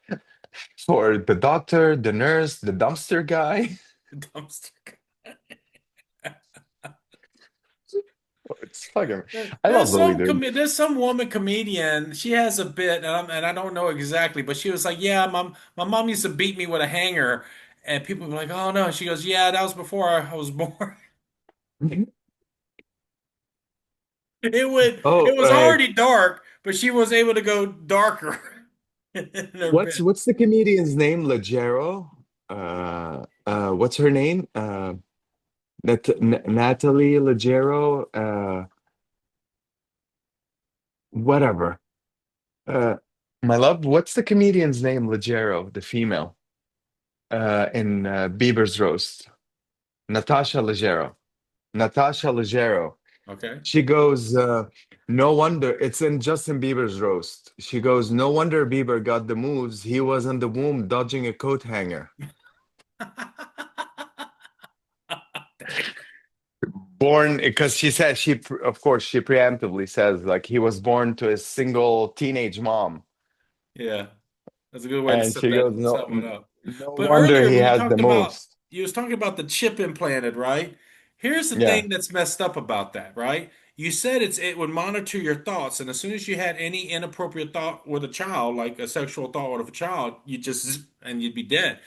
for the doctor, the nurse, the dumpster guy. Dumpster. It's fucking. I love Louis, dude. There's some woman comedian. She has a bit, and I don't know exactly, but she was like, "Yeah, my mom used to beat me with a hanger," and people were like, "Oh no." She goes, "Yeah, that was before I was born." Oh, It was already dark, but she was able to go darker in her bed. what's the comedian's name? Leggero. What's her name? Natalie Leggero. Whatever. Uh, my love. What's the comedian's name? Leggero, the female. In Bieber's roast. Natasha Leggero. Natasha Leggero. Okay. She goes, no wonder it's in Justin Bieber's roast. She goes, no wonder Bieber got the moves. He was in the womb dodging a coat hanger. Born because she said of course she preemptively says like he was born to a single teenage mom. Yeah, that's a good way to And set she that goes, no, one up. no But wonder earlier he when has the moves. you was talking about the chip implanted, right? Here's the Yeah, thing that's messed up about that, right? You said it would monitor your thoughts, and as soon as you had any inappropriate thought with a child, like a sexual thought with a child, you just and you'd be dead.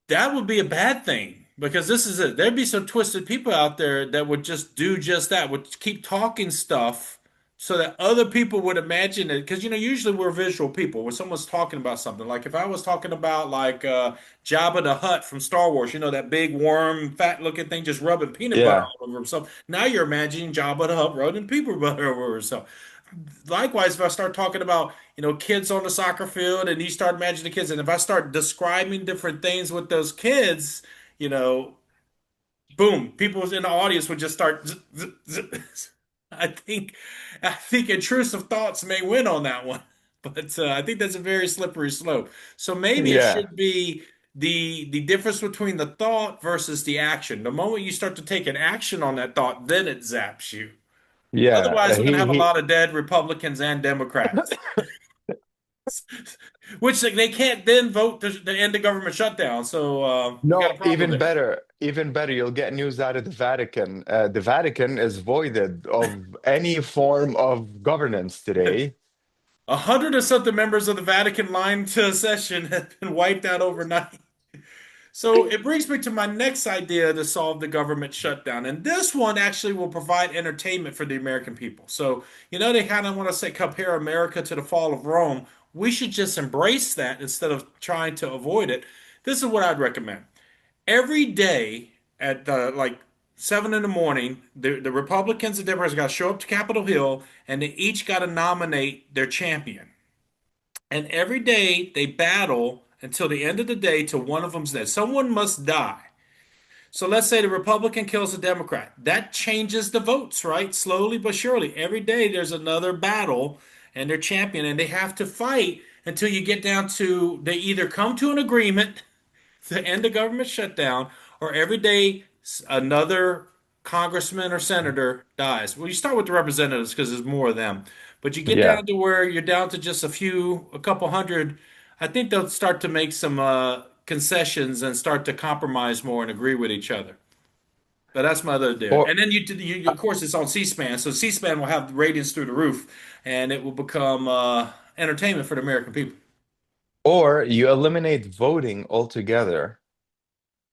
That would be a bad thing because this is it. There'd be some twisted people out there that would just do just that, would keep talking stuff so that other people would imagine it. Because, usually we're visual people. When someone's talking about something, like if I was talking about like Jabba the Hutt from Star Wars, that big worm, fat looking thing just rubbing peanut butter yeah, all over himself. Now you're imagining Jabba the Hutt rubbing peanut butter over himself. Likewise, if I start talking about, kids on the soccer field and you start imagining the kids, and if I start describing different things with those kids, you know, boom, people in the audience would just start. I think, I think intrusive thoughts may win on that one, but I think that's a very slippery slope. So maybe it yeah, should be the difference between the thought versus the action. The moment you start to take an action on that thought, then it zaps you. yeah. Otherwise, we're going to have a lot of dead Republicans and Democrats. which they can't then vote to end the government shutdown. So we got a No, problem there. even better. You'll get news out of the Vatican. The Vatican is voided of any form of governance today. 100 or something members of the Vatican line to session have been wiped out overnight. So it brings me to my next idea to solve the government shutdown. And this one actually will provide entertainment for the American people. So, they kind of want to say compare America to the fall of Rome. We should just embrace that instead of trying to avoid it. This is what I'd recommend. Every day at like 7 in the morning, the Republicans and Democrats got to show up to Capitol Hill and they each got to nominate their champion. And every day they battle until the end of the day till one of them's dead. Someone must die. So let's say the Republican kills the Democrat. That changes the votes, right? Slowly but surely. Every day there's another battle and they're champion and they have to fight until you get down to they either come to an agreement to end the government shutdown, or every day another congressman or senator dies. Well, you start with the representatives because there's more of them, but you get Yeah. down to where you're down to just a couple hundred. I think they'll start to make some concessions and start to compromise more and agree with each other. But that's my other idea. Or And then of course, it's on C-SPAN, so C-SPAN will have ratings through the roof, and it will become entertainment for the American people. or you eliminate voting altogether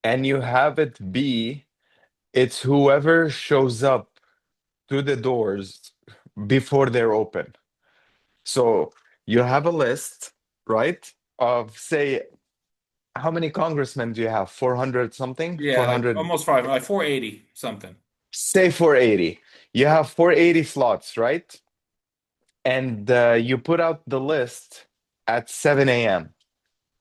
and you have it be it's whoever shows up to the doors before they're open. So you have a list, right? Of say, how many congressmen do you have? 400 something? Yeah, like 400, almost five, like 480 something. say 480. You have 480 slots, right? And you put out the list at 7 a.m.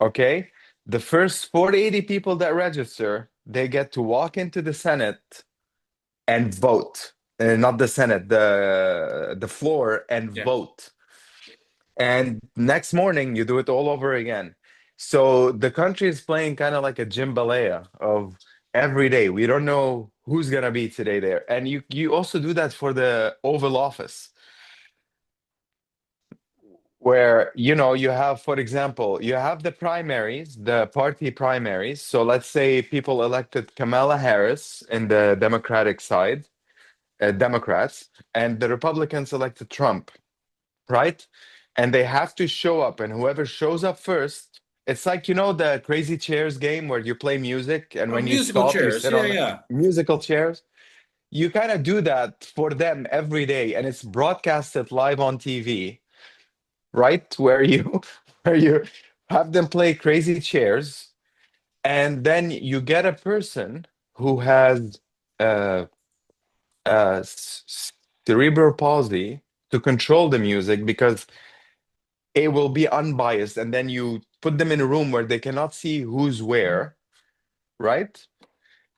Okay? The first 480 people that register, they get to walk into the Senate and vote. Not the Senate, the floor and Yeah. vote. And next morning, you do it all over again. So the country is playing kind of like a jambalaya of every day. We don't know who's gonna be today there. And you also do that for the Oval Office, where you have, for example, you have the primaries, the party primaries. So let's say people elected Kamala Harris in the Democratic side, Democrats, and the Republicans elected Trump, right? And they have to show up, and whoever shows up first, it's like the crazy chairs game where you play music, and Oh, when you musical stop, you chairs. sit Yeah, on the yeah. musical chairs. You kind of do that for them every day, and it's broadcasted live on TV, right? Where you where you have them play crazy chairs, and then you get a person who has uh, cerebral palsy to control the music because it will be unbiased, and then you put them in a room where they cannot see who's where, right?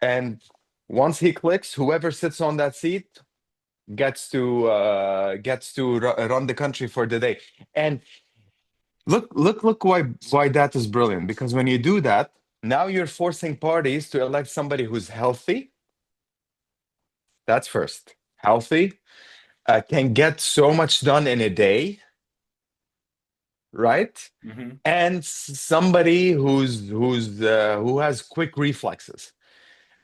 And once he clicks, whoever sits on that seat gets to run the country for the day. And look why that is brilliant. Because when you do that, now you're forcing parties to elect somebody who's healthy. That's first. Healthy, can get so much done in a day, right? Hmm. And somebody who has quick reflexes,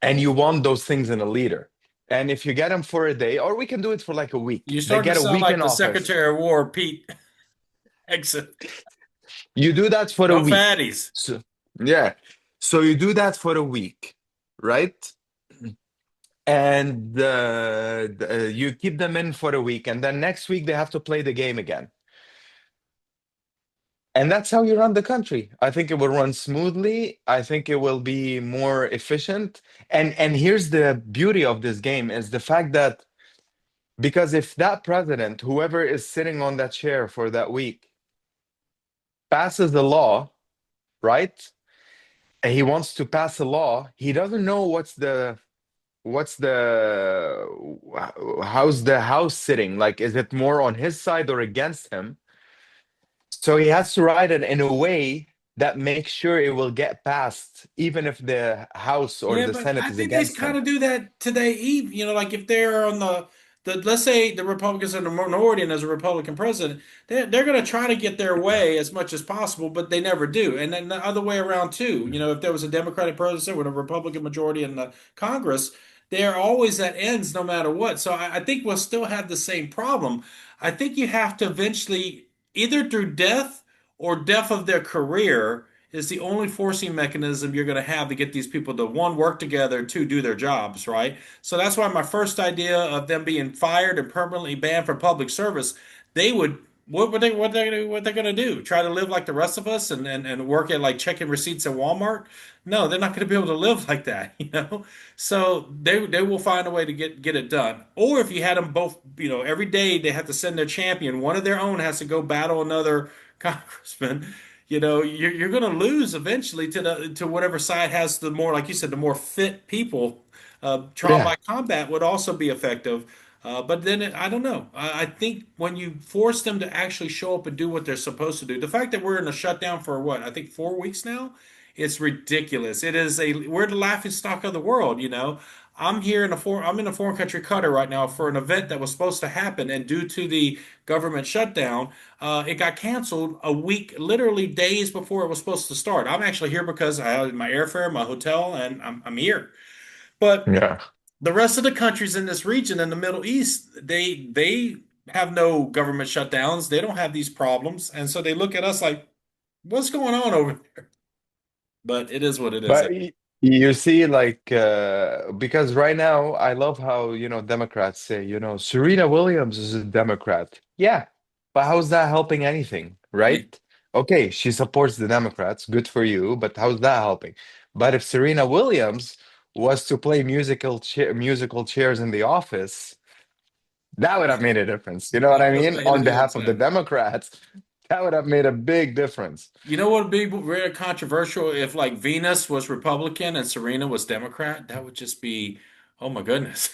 and you want those things in a leader. And if you get them for a day, or we can do it for like a week, You're they starting to get a sound week like in the office. Secretary of War, Pete Exit. You do that for a No week. fatties. So yeah, so you do that for a week, right? And you keep them in for a week, and then next week they have to play the game again. And that's how you run the country. I think it will run smoothly. I think it will be more efficient. And here's the beauty of this game is the fact that because if that president, whoever is sitting on that chair for that week, passes the law, right? And he wants to pass a law, he doesn't know what's the how's the house sitting? Like, is it more on his side or against him? So he has to write it in a way that makes sure it will get passed, even if the House or Yeah, the but Senate I is think they against kind him. of do that today. Even like if they're on the let's say the Republicans are the minority and there's a Republican president, they're going to try to get their way as much as possible, but they never do. And then the other way around too. You know, if there was a Democratic president with a Republican majority in the Congress, they're always at ends no matter what. So I think we'll still have the same problem. I think you have to eventually, either through death or death of their career, is the only forcing mechanism you're going to have to get these people to one, work together, two, do their jobs, right? So that's why my first idea of them being fired and permanently banned from public service, they would what they gonna do? Try to live like the rest of us and work at like checking receipts at Walmart? No, they're not going to be able to live like that, you know. So they will find a way to get it done. Or if you had them both, you know, every day they have to send their champion. One of their own has to go battle another congressman. You know, you're going to lose eventually to the to whatever side has the more, like you said, the more fit people. Trial by Yeah, combat would also be effective. But then I don't know. I think when you force them to actually show up and do what they're supposed to do, the fact that we're in a shutdown for what, I think 4 weeks now, it's ridiculous. We're the laughing stock of the world, you know. I'm in a foreign country, Qatar right now for an event that was supposed to happen, and due to the government shutdown, it got canceled a week, literally days before it was supposed to start. I'm actually here because I had my airfare, my hotel, and I'm here. But yeah. the rest of the countries in this region in the Middle East, they have no government shutdowns. They don't have these problems, and so they look at us like, "What's going on over there?" But it is what it is. But you see, like, because right now, I love how, Democrats say, Serena Williams is a Democrat. Yeah, but how's that helping anything, Yeah. right? Okay, she supports the Democrats. Good for you, but how's that helping? But if Serena Williams was to play musical chairs in the office, that would have made a difference. You know what I I was mean? gonna hit On it again. behalf of the Democrats, that would have made a big difference. You know what would be very controversial if like Venus was Republican and Serena was Democrat? That would just be, oh my goodness.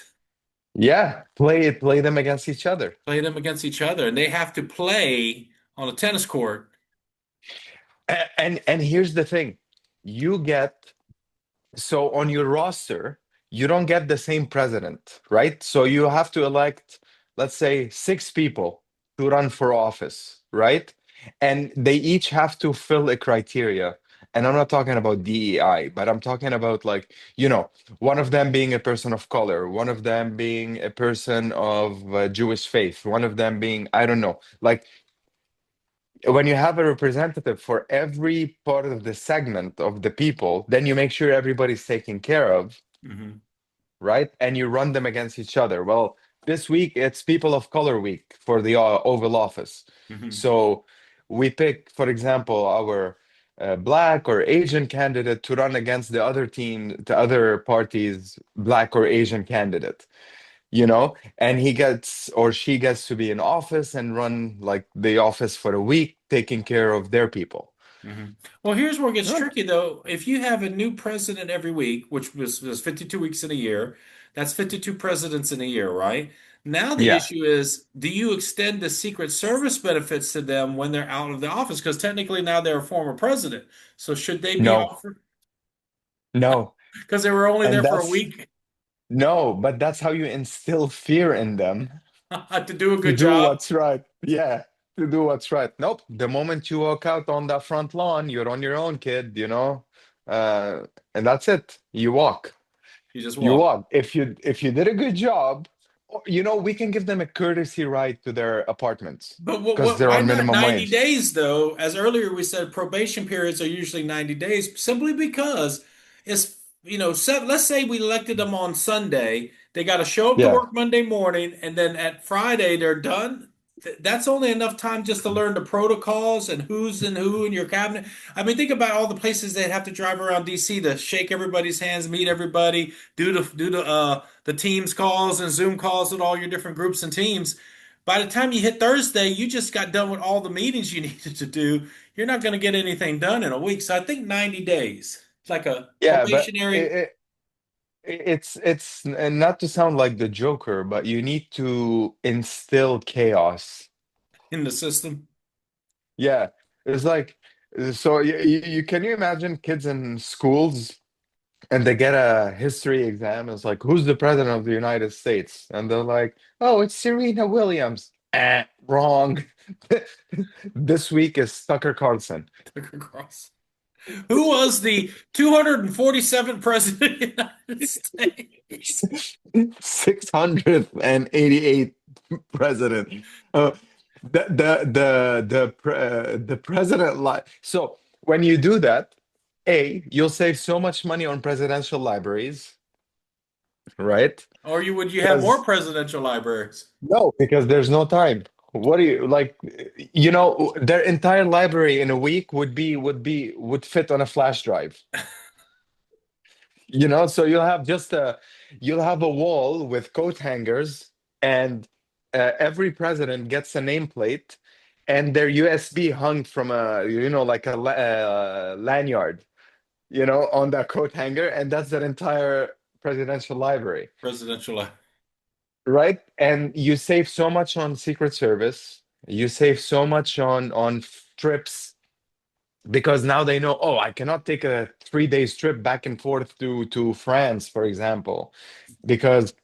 Yeah, play them against each other. Play them against each other, and they have to play on a tennis court. And here's the thing. You get so on your roster, you don't get the same president, right? So you have to elect, let's say, six people to run for office, right? And they each have to fill a criteria. And I'm not talking about DEI, but I'm talking about like, one of them being a person of color, one of them being a person of Jewish faith, one of them being, I don't know, like when you have a representative for every part of the segment of the people, then you make sure everybody's taken care of, Hmm. right? And you run them against each other. Well, this week it's People of Color Week for the Oval Office. Hmm. So we pick, for example, our Black or Asian candidate to run against the other team, the other party's Black or Asian candidate. And he gets or she gets to be in office and run like the office for a week, taking care of their people. Hmm. Well, here's where it gets Yeah. tricky, though. If you have a new president every week, which was 52 weeks in a year, that's 52 presidents in a year, right? Now the Yeah. issue is, do you extend the Secret Service benefits to them when they're out of the office? Because technically now they're a former president. So should they be No, offered? no. Because they were only And there for a that's week no, but that's how you instill fear in them to do a to good do job. what's right. Yeah, to do what's right. Nope. The moment you walk out on that front lawn, you're on your own, kid. Uh, and that's it. You walk. You just You walk. walk. If you did a good job, we can give them a courtesy ride to their apartments But because they're why on not minimum 90 wage. days though? As earlier we said, probation periods are usually 90 days simply because it's, let's say we elected them on Sunday. They got to show up to Yeah. work Monday morning and then at Friday they're done. That's only enough time just to learn the protocols and who's and who in your cabinet. I mean, think about all the places they'd have to drive around DC to shake everybody's hands, meet everybody, do the Teams calls and Zoom calls with all your different groups and teams. By the time you hit Thursday, you just got done with all the meetings you needed to do. You're not going to get anything done in a week. So I think 90 days. It's like a Yeah, but probationary it's and not to sound like the Joker, but you need to instill chaos. in the system. Yeah, it's like so. Can you imagine kids in schools? and they get a history exam. It's like, who's the president of the United States? And they're like, oh, it's Serena Williams. Wrong. This week is Tucker Carlson. Tucker Carlson. Who was the 247th president of the United States? 688 president. Uh, the president so when you do that, you'll save so much money on presidential libraries, right? Or would you have more Because presidential libraries? no, because there's no time. What do you like? Their entire library in a week would fit on a flash drive. So you'll have a wall with coat hangers, and every president gets a nameplate, and their USB hung from like a lanyard, on that coat hanger, and that's their entire presidential library, Presidential li- right? And you save so much on Secret Service, you save so much on trips. Because now they know, oh, I cannot take a 3 days trip back and forth to France, for example, because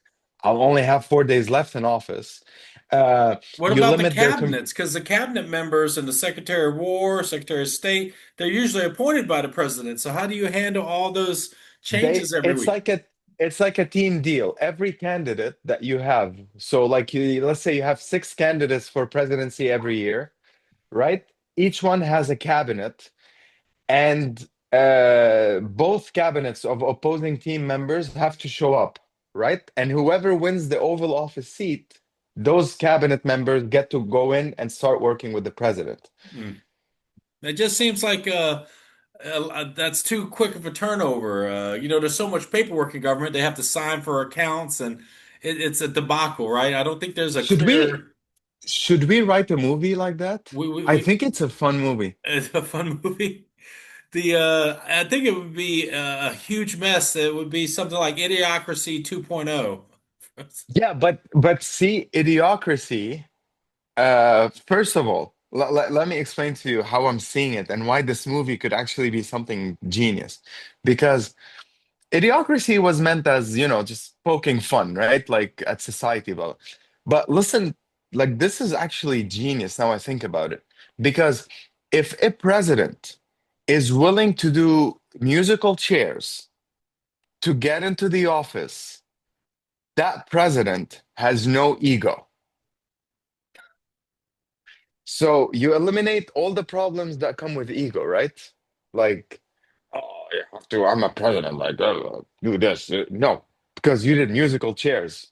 I'll only have 4 days left in office. What You about the limit their cabinets? Because the cabinet members and the Secretary of War, Secretary of State, they're usually appointed by the president. So how do you handle all those they changes every week? it's like a team deal. Every candidate that you have, so like let's say you have 6 candidates for presidency every year, right? Each one has a cabinet, and both cabinets of opposing team members have to show up, right? And whoever wins the Oval Office seat, those cabinet members get to go in and start working with the president. Hmm. It just seems like that's too quick of a turnover. There's so much paperwork in government. They have to sign for accounts, and it's a debacle, right? I don't think there's a Should we clear. should we write a movie like that? I We think it's a fun movie. It's a fun movie. I think it would be a huge mess. It would be something like Idiocracy 2.0. Yeah, but see, Idiocracy. First of all, let me explain to you how I'm seeing it and why this movie could actually be something genius. Because Idiocracy was meant as, just poking fun, right? Like at society. But listen, like this is actually genius now I think about it. Because if a president is willing to do musical chairs to get into the office, that president has no ego. So you eliminate all the problems that come with ego, right? Like, oh, you have to, I'm a president, like, do this. No, because you did musical chairs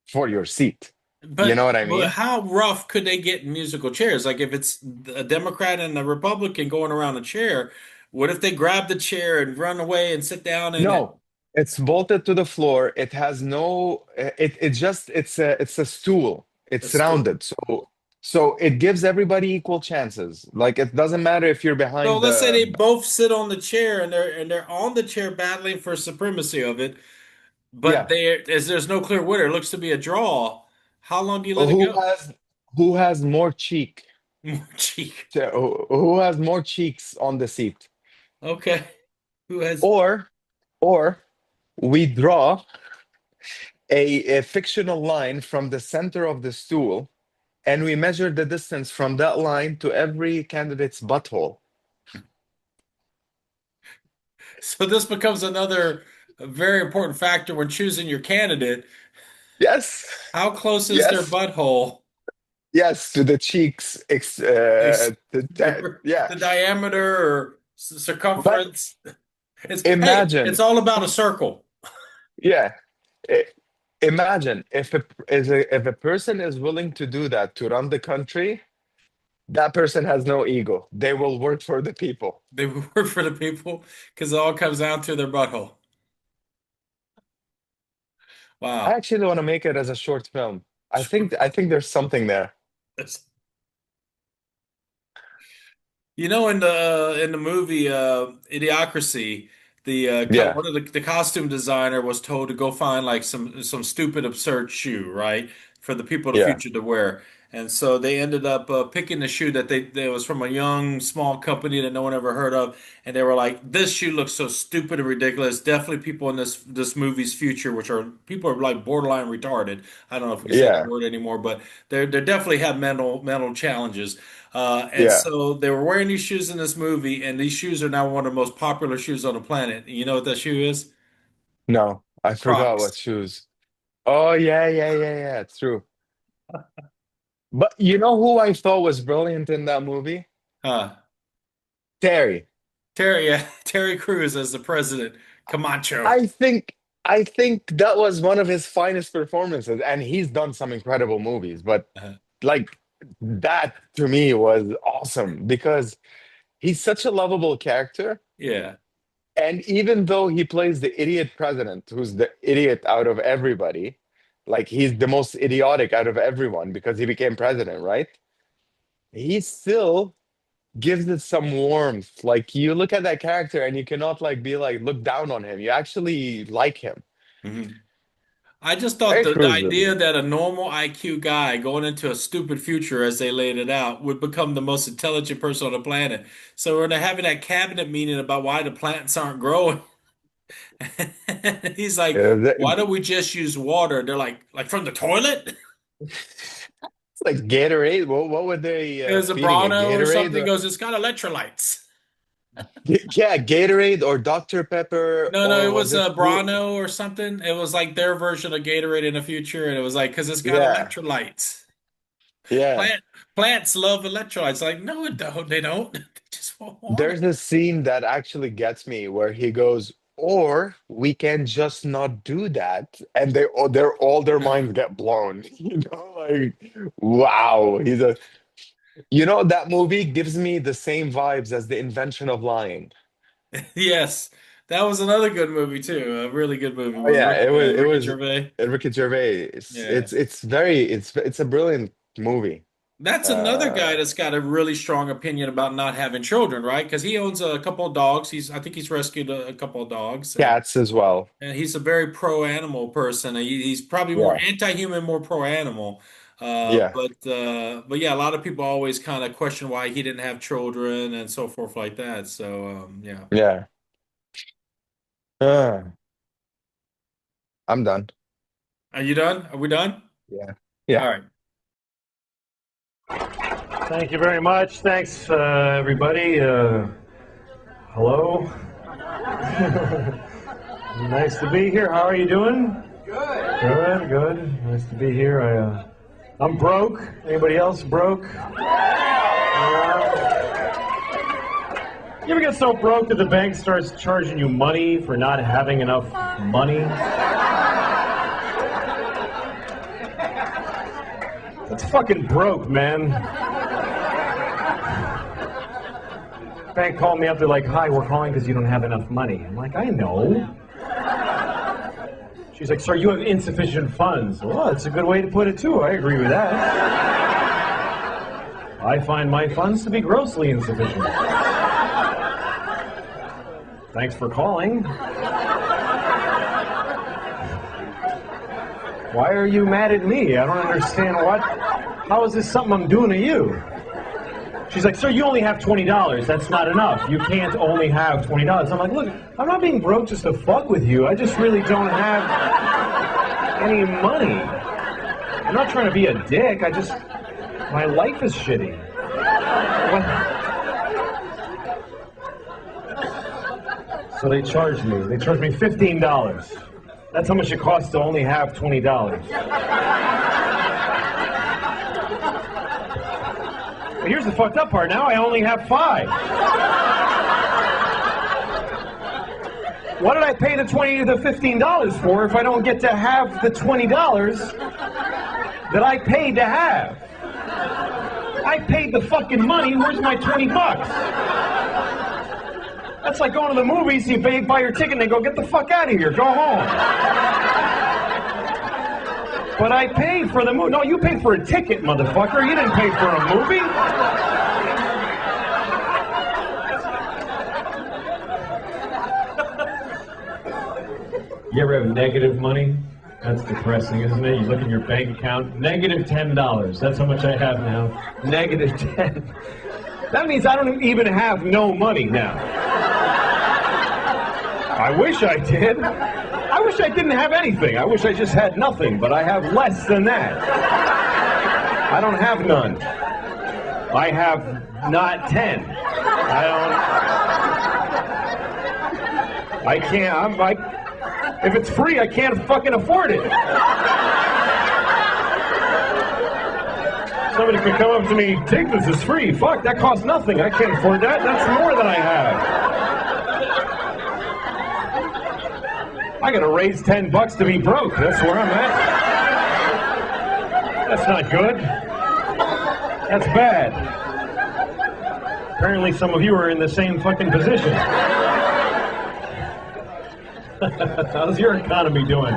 for your seat. You know what I But mean? how rough could they get in musical chairs? Like if it's a Democrat and a Republican going around a chair, what if they grab the chair and run away and sit down in it? No, it's bolted to the floor. It has no, it just, it's a stool. It's rounded. So it gives everybody equal chances. Like it doesn't matter if you're So behind let's say the, they both sit on the chair and they're on the chair battling for supremacy of it, but yeah. there's no clear winner. It looks to be a draw. How long do you let it Who go? has, who has more cheek? More cheek. Who has more cheeks on the seat? Okay. Who has Or or we draw a fictional line from the center of the stool, and we measure the distance from that line to every candidate's butthole. so this becomes another very important factor when choosing your candidate. Yes, How close is their yes, butthole? yes, to the cheeks. Is Yeah, the diameter or but circumference? It's imagine, all about a circle. yeah, I- imagine if a person is willing to do that to run the country, that person has no ego. They will work for the people. They work for the people because it all comes down to their butthole. I Wow. actually want to make it as a short film. I Sure. think I think there's something there. In the movie Idiocracy, Yeah, one of the costume designer was told to go find like some stupid absurd shoe, right, for the people of the yeah, future to wear. And so they ended up picking the shoe that was from a young small company that no one ever heard of, and they were like, "This shoe looks so stupid and ridiculous." Definitely people in this movie's future, which are people are like borderline retarded. I don't know if we can say that Yeah, word anymore, but they definitely have mental challenges. And yeah. so they were wearing these shoes in this movie, and these shoes are now one of the most popular shoes on the planet. You know what that shoe is? No, I forgot what Crocs. shoes. Oh yeah, yeah, yeah, yeah. It's true. But you know who I thought was brilliant in that movie? Huh. Terry. Terry, yeah, Terry Crews as the president. Camacho. I think I think that was one of his finest performances, and he's done some incredible movies, but Uh, like that to me was awesome because he's such a lovable character. yeah. And even though he plays the idiot president, who's the idiot out of everybody, like he's the most idiotic out of everyone because he became president, right? He still gives it some warmth. Like you look at that character and you cannot like be like look down on him. You actually like him. Mhm. I just thought Terry the Crews is idea that a normal IQ guy going into a stupid future, as they laid it out, would become the most intelligent person on the planet. So when they're having that cabinet meeting about why the plants aren't growing, he's like, "Why don't we just use water?" They're like from the toilet? it's like Gatorade. What were they It was a feeding it? Bronto or Gatorade? something. He goes, "It's got electrolytes." Yeah, Gatorade or Dr. Pepper No, or it was was it a who? Brano or something. It was like their version of Gatorade in the future, and it was like because it's got Yeah, electrolytes. yeah. Plant plants love electrolytes. Like, no, it don't. They don't. They just want water. There's a scene that actually gets me where he goes, or we can just not do that, and all their minds get blown. Like wow, that movie gives me the same vibes as The Invention of Lying. Yes, that was another good movie too. A really good movie Oh with yeah, it Ricky was Gervais. Ricky Gervais. Yeah. It's a brilliant movie. That's another Uh, guy that's got a really strong opinion about not having children, right? Because he owns a couple of dogs. I think he's rescued a couple of dogs, Cats as well. and he's a very pro-animal person. He's probably more Yeah, anti-human, more pro-animal. yeah, But yeah, a lot of people always kind of question why he didn't have children and so forth like that. So yeah. yeah. Uh, I'm done. Are you done? Are we done? Yeah, All yeah. right. Thank you very much. Thanks, everybody. Hello. Nice to be here. How are you doing? Good. Good, good. Nice to be here. I'm broke. Anybody else broke? You ever get so broke that the bank starts charging you money for not having enough money? That's fucking broke, man. Bank called me up. They're like, "Hi, we're calling because you don't have enough money." I'm like, "I know." She's like, "Sir, you have insufficient funds." Well, that's a good way to put it too. I agree with that. I find my funds to be grossly insufficient. Thanks for calling. Why are you mad at me? I don't understand what. How is this something I'm doing to you? She's like, "Sir, you only have $20. That's not enough. You can't only have $20. I'm like, "Look, I'm not being broke just to fuck with you. I just really don't have any money. I'm not trying to be a dick. My life is shitty." So they charged me. They charged me $15. That's how much it costs to only have $20. But here's the fucked up part. Now I only have 5. What did I pay the $15 for if I don't get to have the $20 that I paid to have? I paid the fucking money. Where's my 20 bucks? That's like going to the movies. You buy your ticket and they go, "Get the fuck out of here. Go home." But I paid for the movie. No, you paid for a ticket, motherfucker. You didn't pay for a movie. You ever have negative money? That's depressing, isn't it? You look at your bank account, negative $10. That's how much I have now. Negative 10. That means I don't even have no money now. I wish I did. I wish I didn't have anything. I wish I just had nothing, but I have less than that. I don't have none. I have not 10. I can't, I'm like, if it's free, I can't fucking afford it. Somebody could come up to me, take this, it's free. Fuck, that costs nothing. I can't afford that. That's more than I have. I gotta raise $10 to be broke. That's where I'm at. That's not good. That's bad. Apparently some of you are in the same fucking position. How's your economy doing?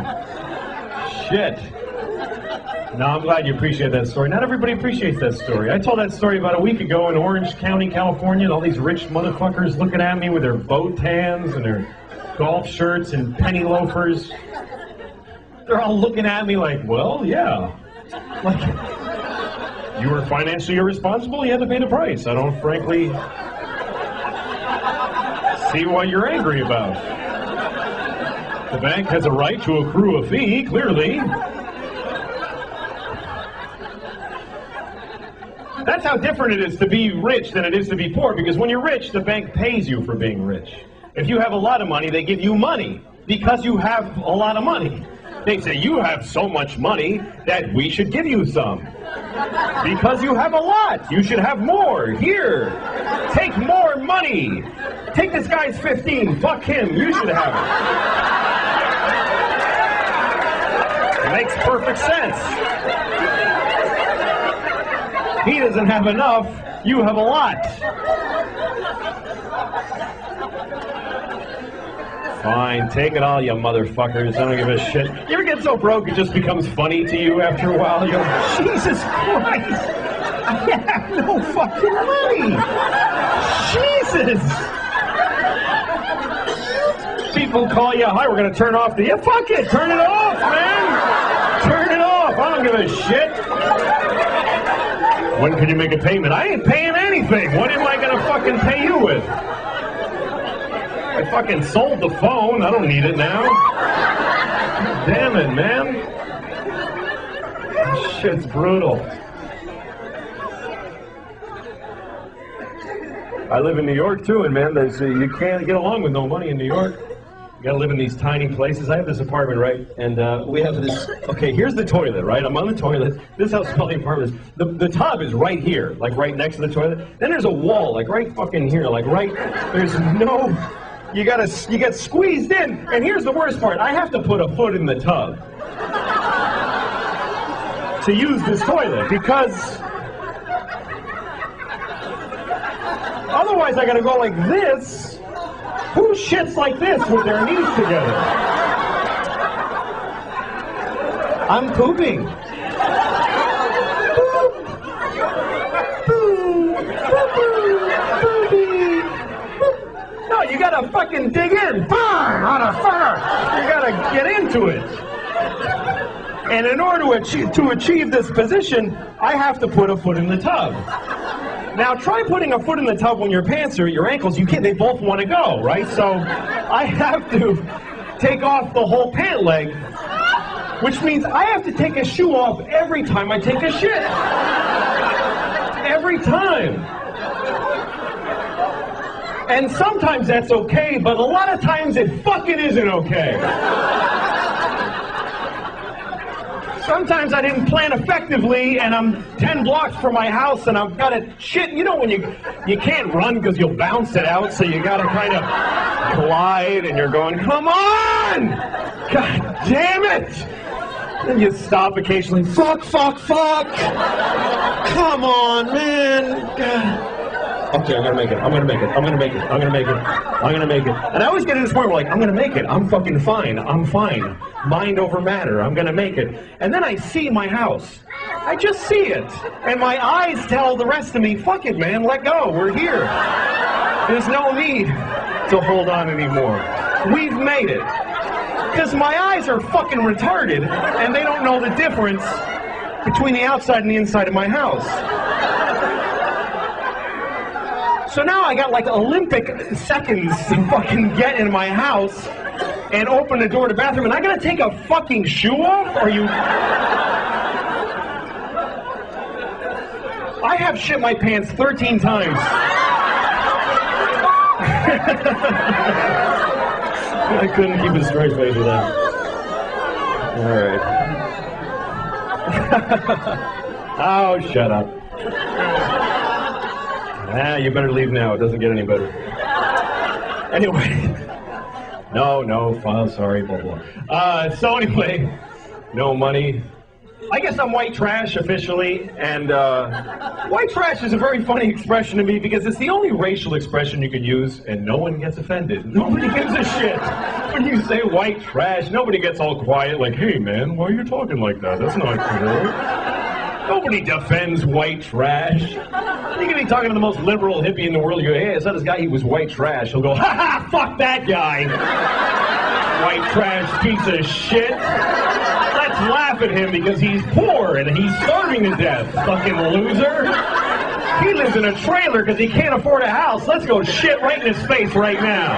Shit. No, I'm glad you appreciate that story. Not everybody appreciates that story. I told that story about a week ago in Orange County, California, and all these rich motherfuckers looking at me with their boat tans and their golf shirts and penny loafers. They're all looking at me like, well, yeah. Like, you were financially irresponsible, you had to pay the price. I don't frankly see what you're angry about. The bank has a right to accrue a fee, clearly. That's how different it is to be rich than it is to be poor, because when you're rich, the bank pays you for being rich. If you have a lot of money, they give you money because you have a lot of money. They say, you have so much money that we should give you some. Because you have a lot, you should have more. Here, take more money. Take this guy's 15, fuck him, you should have it. It makes perfect sense. He doesn't have enough, you have a lot. Fine, take it all, you motherfuckers. I don't give a shit. You ever get so broke it just becomes funny to you after a while? You go, Jesus Christ! I have no fucking money! Jesus! People call you, hi, we're gonna turn off the... Yeah, fuck it! Turn it off, man! Turn it off! I don't give a shit! When can you make a payment? I ain't paying anything! What am I gonna fucking pay you with? I fucking sold the phone. I don't need it now. Damn it, man. This shit's brutal. I live in New York, too, and, man, you can't get along with no money in New York. You gotta live in these tiny places. I have this apartment, right? And we have this... Okay, here's the toilet, right? I'm on the toilet. This is how small the apartment is. The tub is right here, like right next to the toilet. Then there's a wall, like right fucking here, like right... There's no... You get squeezed in, and here's the worst part. I have to put a foot in the tub to use this toilet, because otherwise I gotta go like this. Who shits like this with their knees together? I'm pooping. No, you gotta fucking dig in. You gotta get into it. And in order to achieve this position, I have to put a foot in the tub. Now try putting a foot in the tub when your pants are at your ankles. You can't, they both want to go, right? So I have to take off the whole pant leg, which means I have to take a shoe off every time I take a shit. Every time. And sometimes that's okay, but a lot of times it fucking isn't okay. Sometimes I didn't plan effectively, and I'm 10 blocks from my house, and I've got to shit. You know when you can't run because you'll bounce it out, so you got to kind of glide, and you're going, come on! God damn it! Then you stop occasionally. Fuck! Come on, man! God. Okay, I'm gonna make it. And I always get to this point where, like, I'm gonna make it. I'm fucking fine. I'm fine. Mind over matter. I'm gonna make it. And then I see my house. I just see it. And my eyes tell the rest of me, fuck it, man. Let go. We're here. There's no need to hold on anymore. We've made it. Because my eyes are fucking retarded, and they don't know the difference between the outside and the inside of my house. So now I got like Olympic seconds to fucking get in my house and open the door to the bathroom, and I gotta take a fucking shoe off? Are you... I have shit my pants 13 times. I couldn't keep a straight face with that. All right. Oh, shut up. You better leave now. It doesn't get any better. Anyway. No, fine, sorry, blah, blah. So anyway, no money. I guess I'm white trash officially, and white trash is a very funny expression to me because it's the only racial expression you can use, and no one gets offended. Nobody gives a shit when you say white trash. Nobody gets all quiet like, hey man, why are you talking like that? That's not cool. Nobody defends white trash. You can be talking to the most liberal hippie in the world. You go, hey, I saw this guy, he was white trash. He'll go, ha ha, fuck that guy. White trash piece of shit. Let's laugh at him because he's poor and he's starving to death. Fucking loser. He lives in a trailer because he can't afford a house. Let's go shit right in his face right now.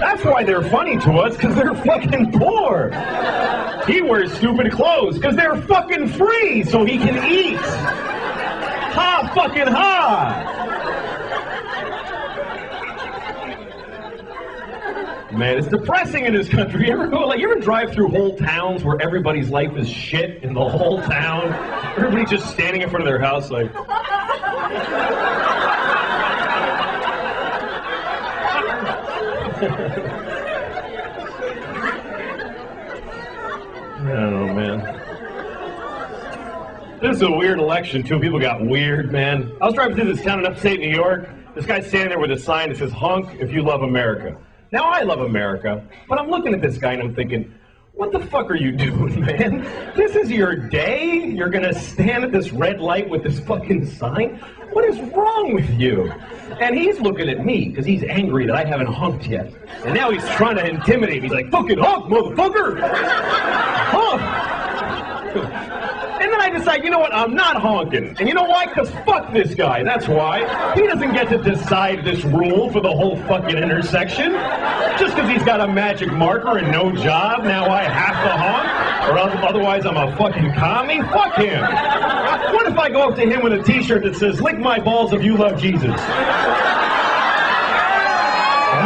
That's why they're funny to us, because they're fucking poor. He wears stupid clothes because they're fucking free so he can eat. Ha fucking ha! Man, it's depressing in this country. You ever drive through whole towns where everybody's life is shit in the whole town? Everybody just standing in front of their house like... I don't know, man. This is a weird election, too. People got weird, man. I was driving through this town in upstate New York. This guy's standing there with a sign that says, honk if you love America. Now, I love America, but I'm looking at this guy and I'm thinking, what the fuck are you doing, man? This is your day? You're gonna stand at this red light with this fucking sign? What is wrong with you? And he's looking at me because he's angry that I haven't honked yet. And now he's trying to intimidate me. He's like, fucking honk, motherfucker! Honk! And then I decide, you know what, I'm not honking. And you know why? Because fuck this guy, that's why. He doesn't get to decide this rule for the whole fucking intersection. Just because he's got a magic marker and no job, now I have to honk? Or otherwise I'm a fucking commie? Fuck him. What if I go up to him with a t-shirt that says, lick my balls if you love Jesus? Come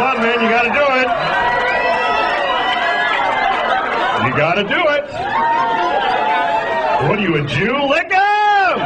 on, man, you gotta do it. You gotta do it. What are you, a Jew? Lick him!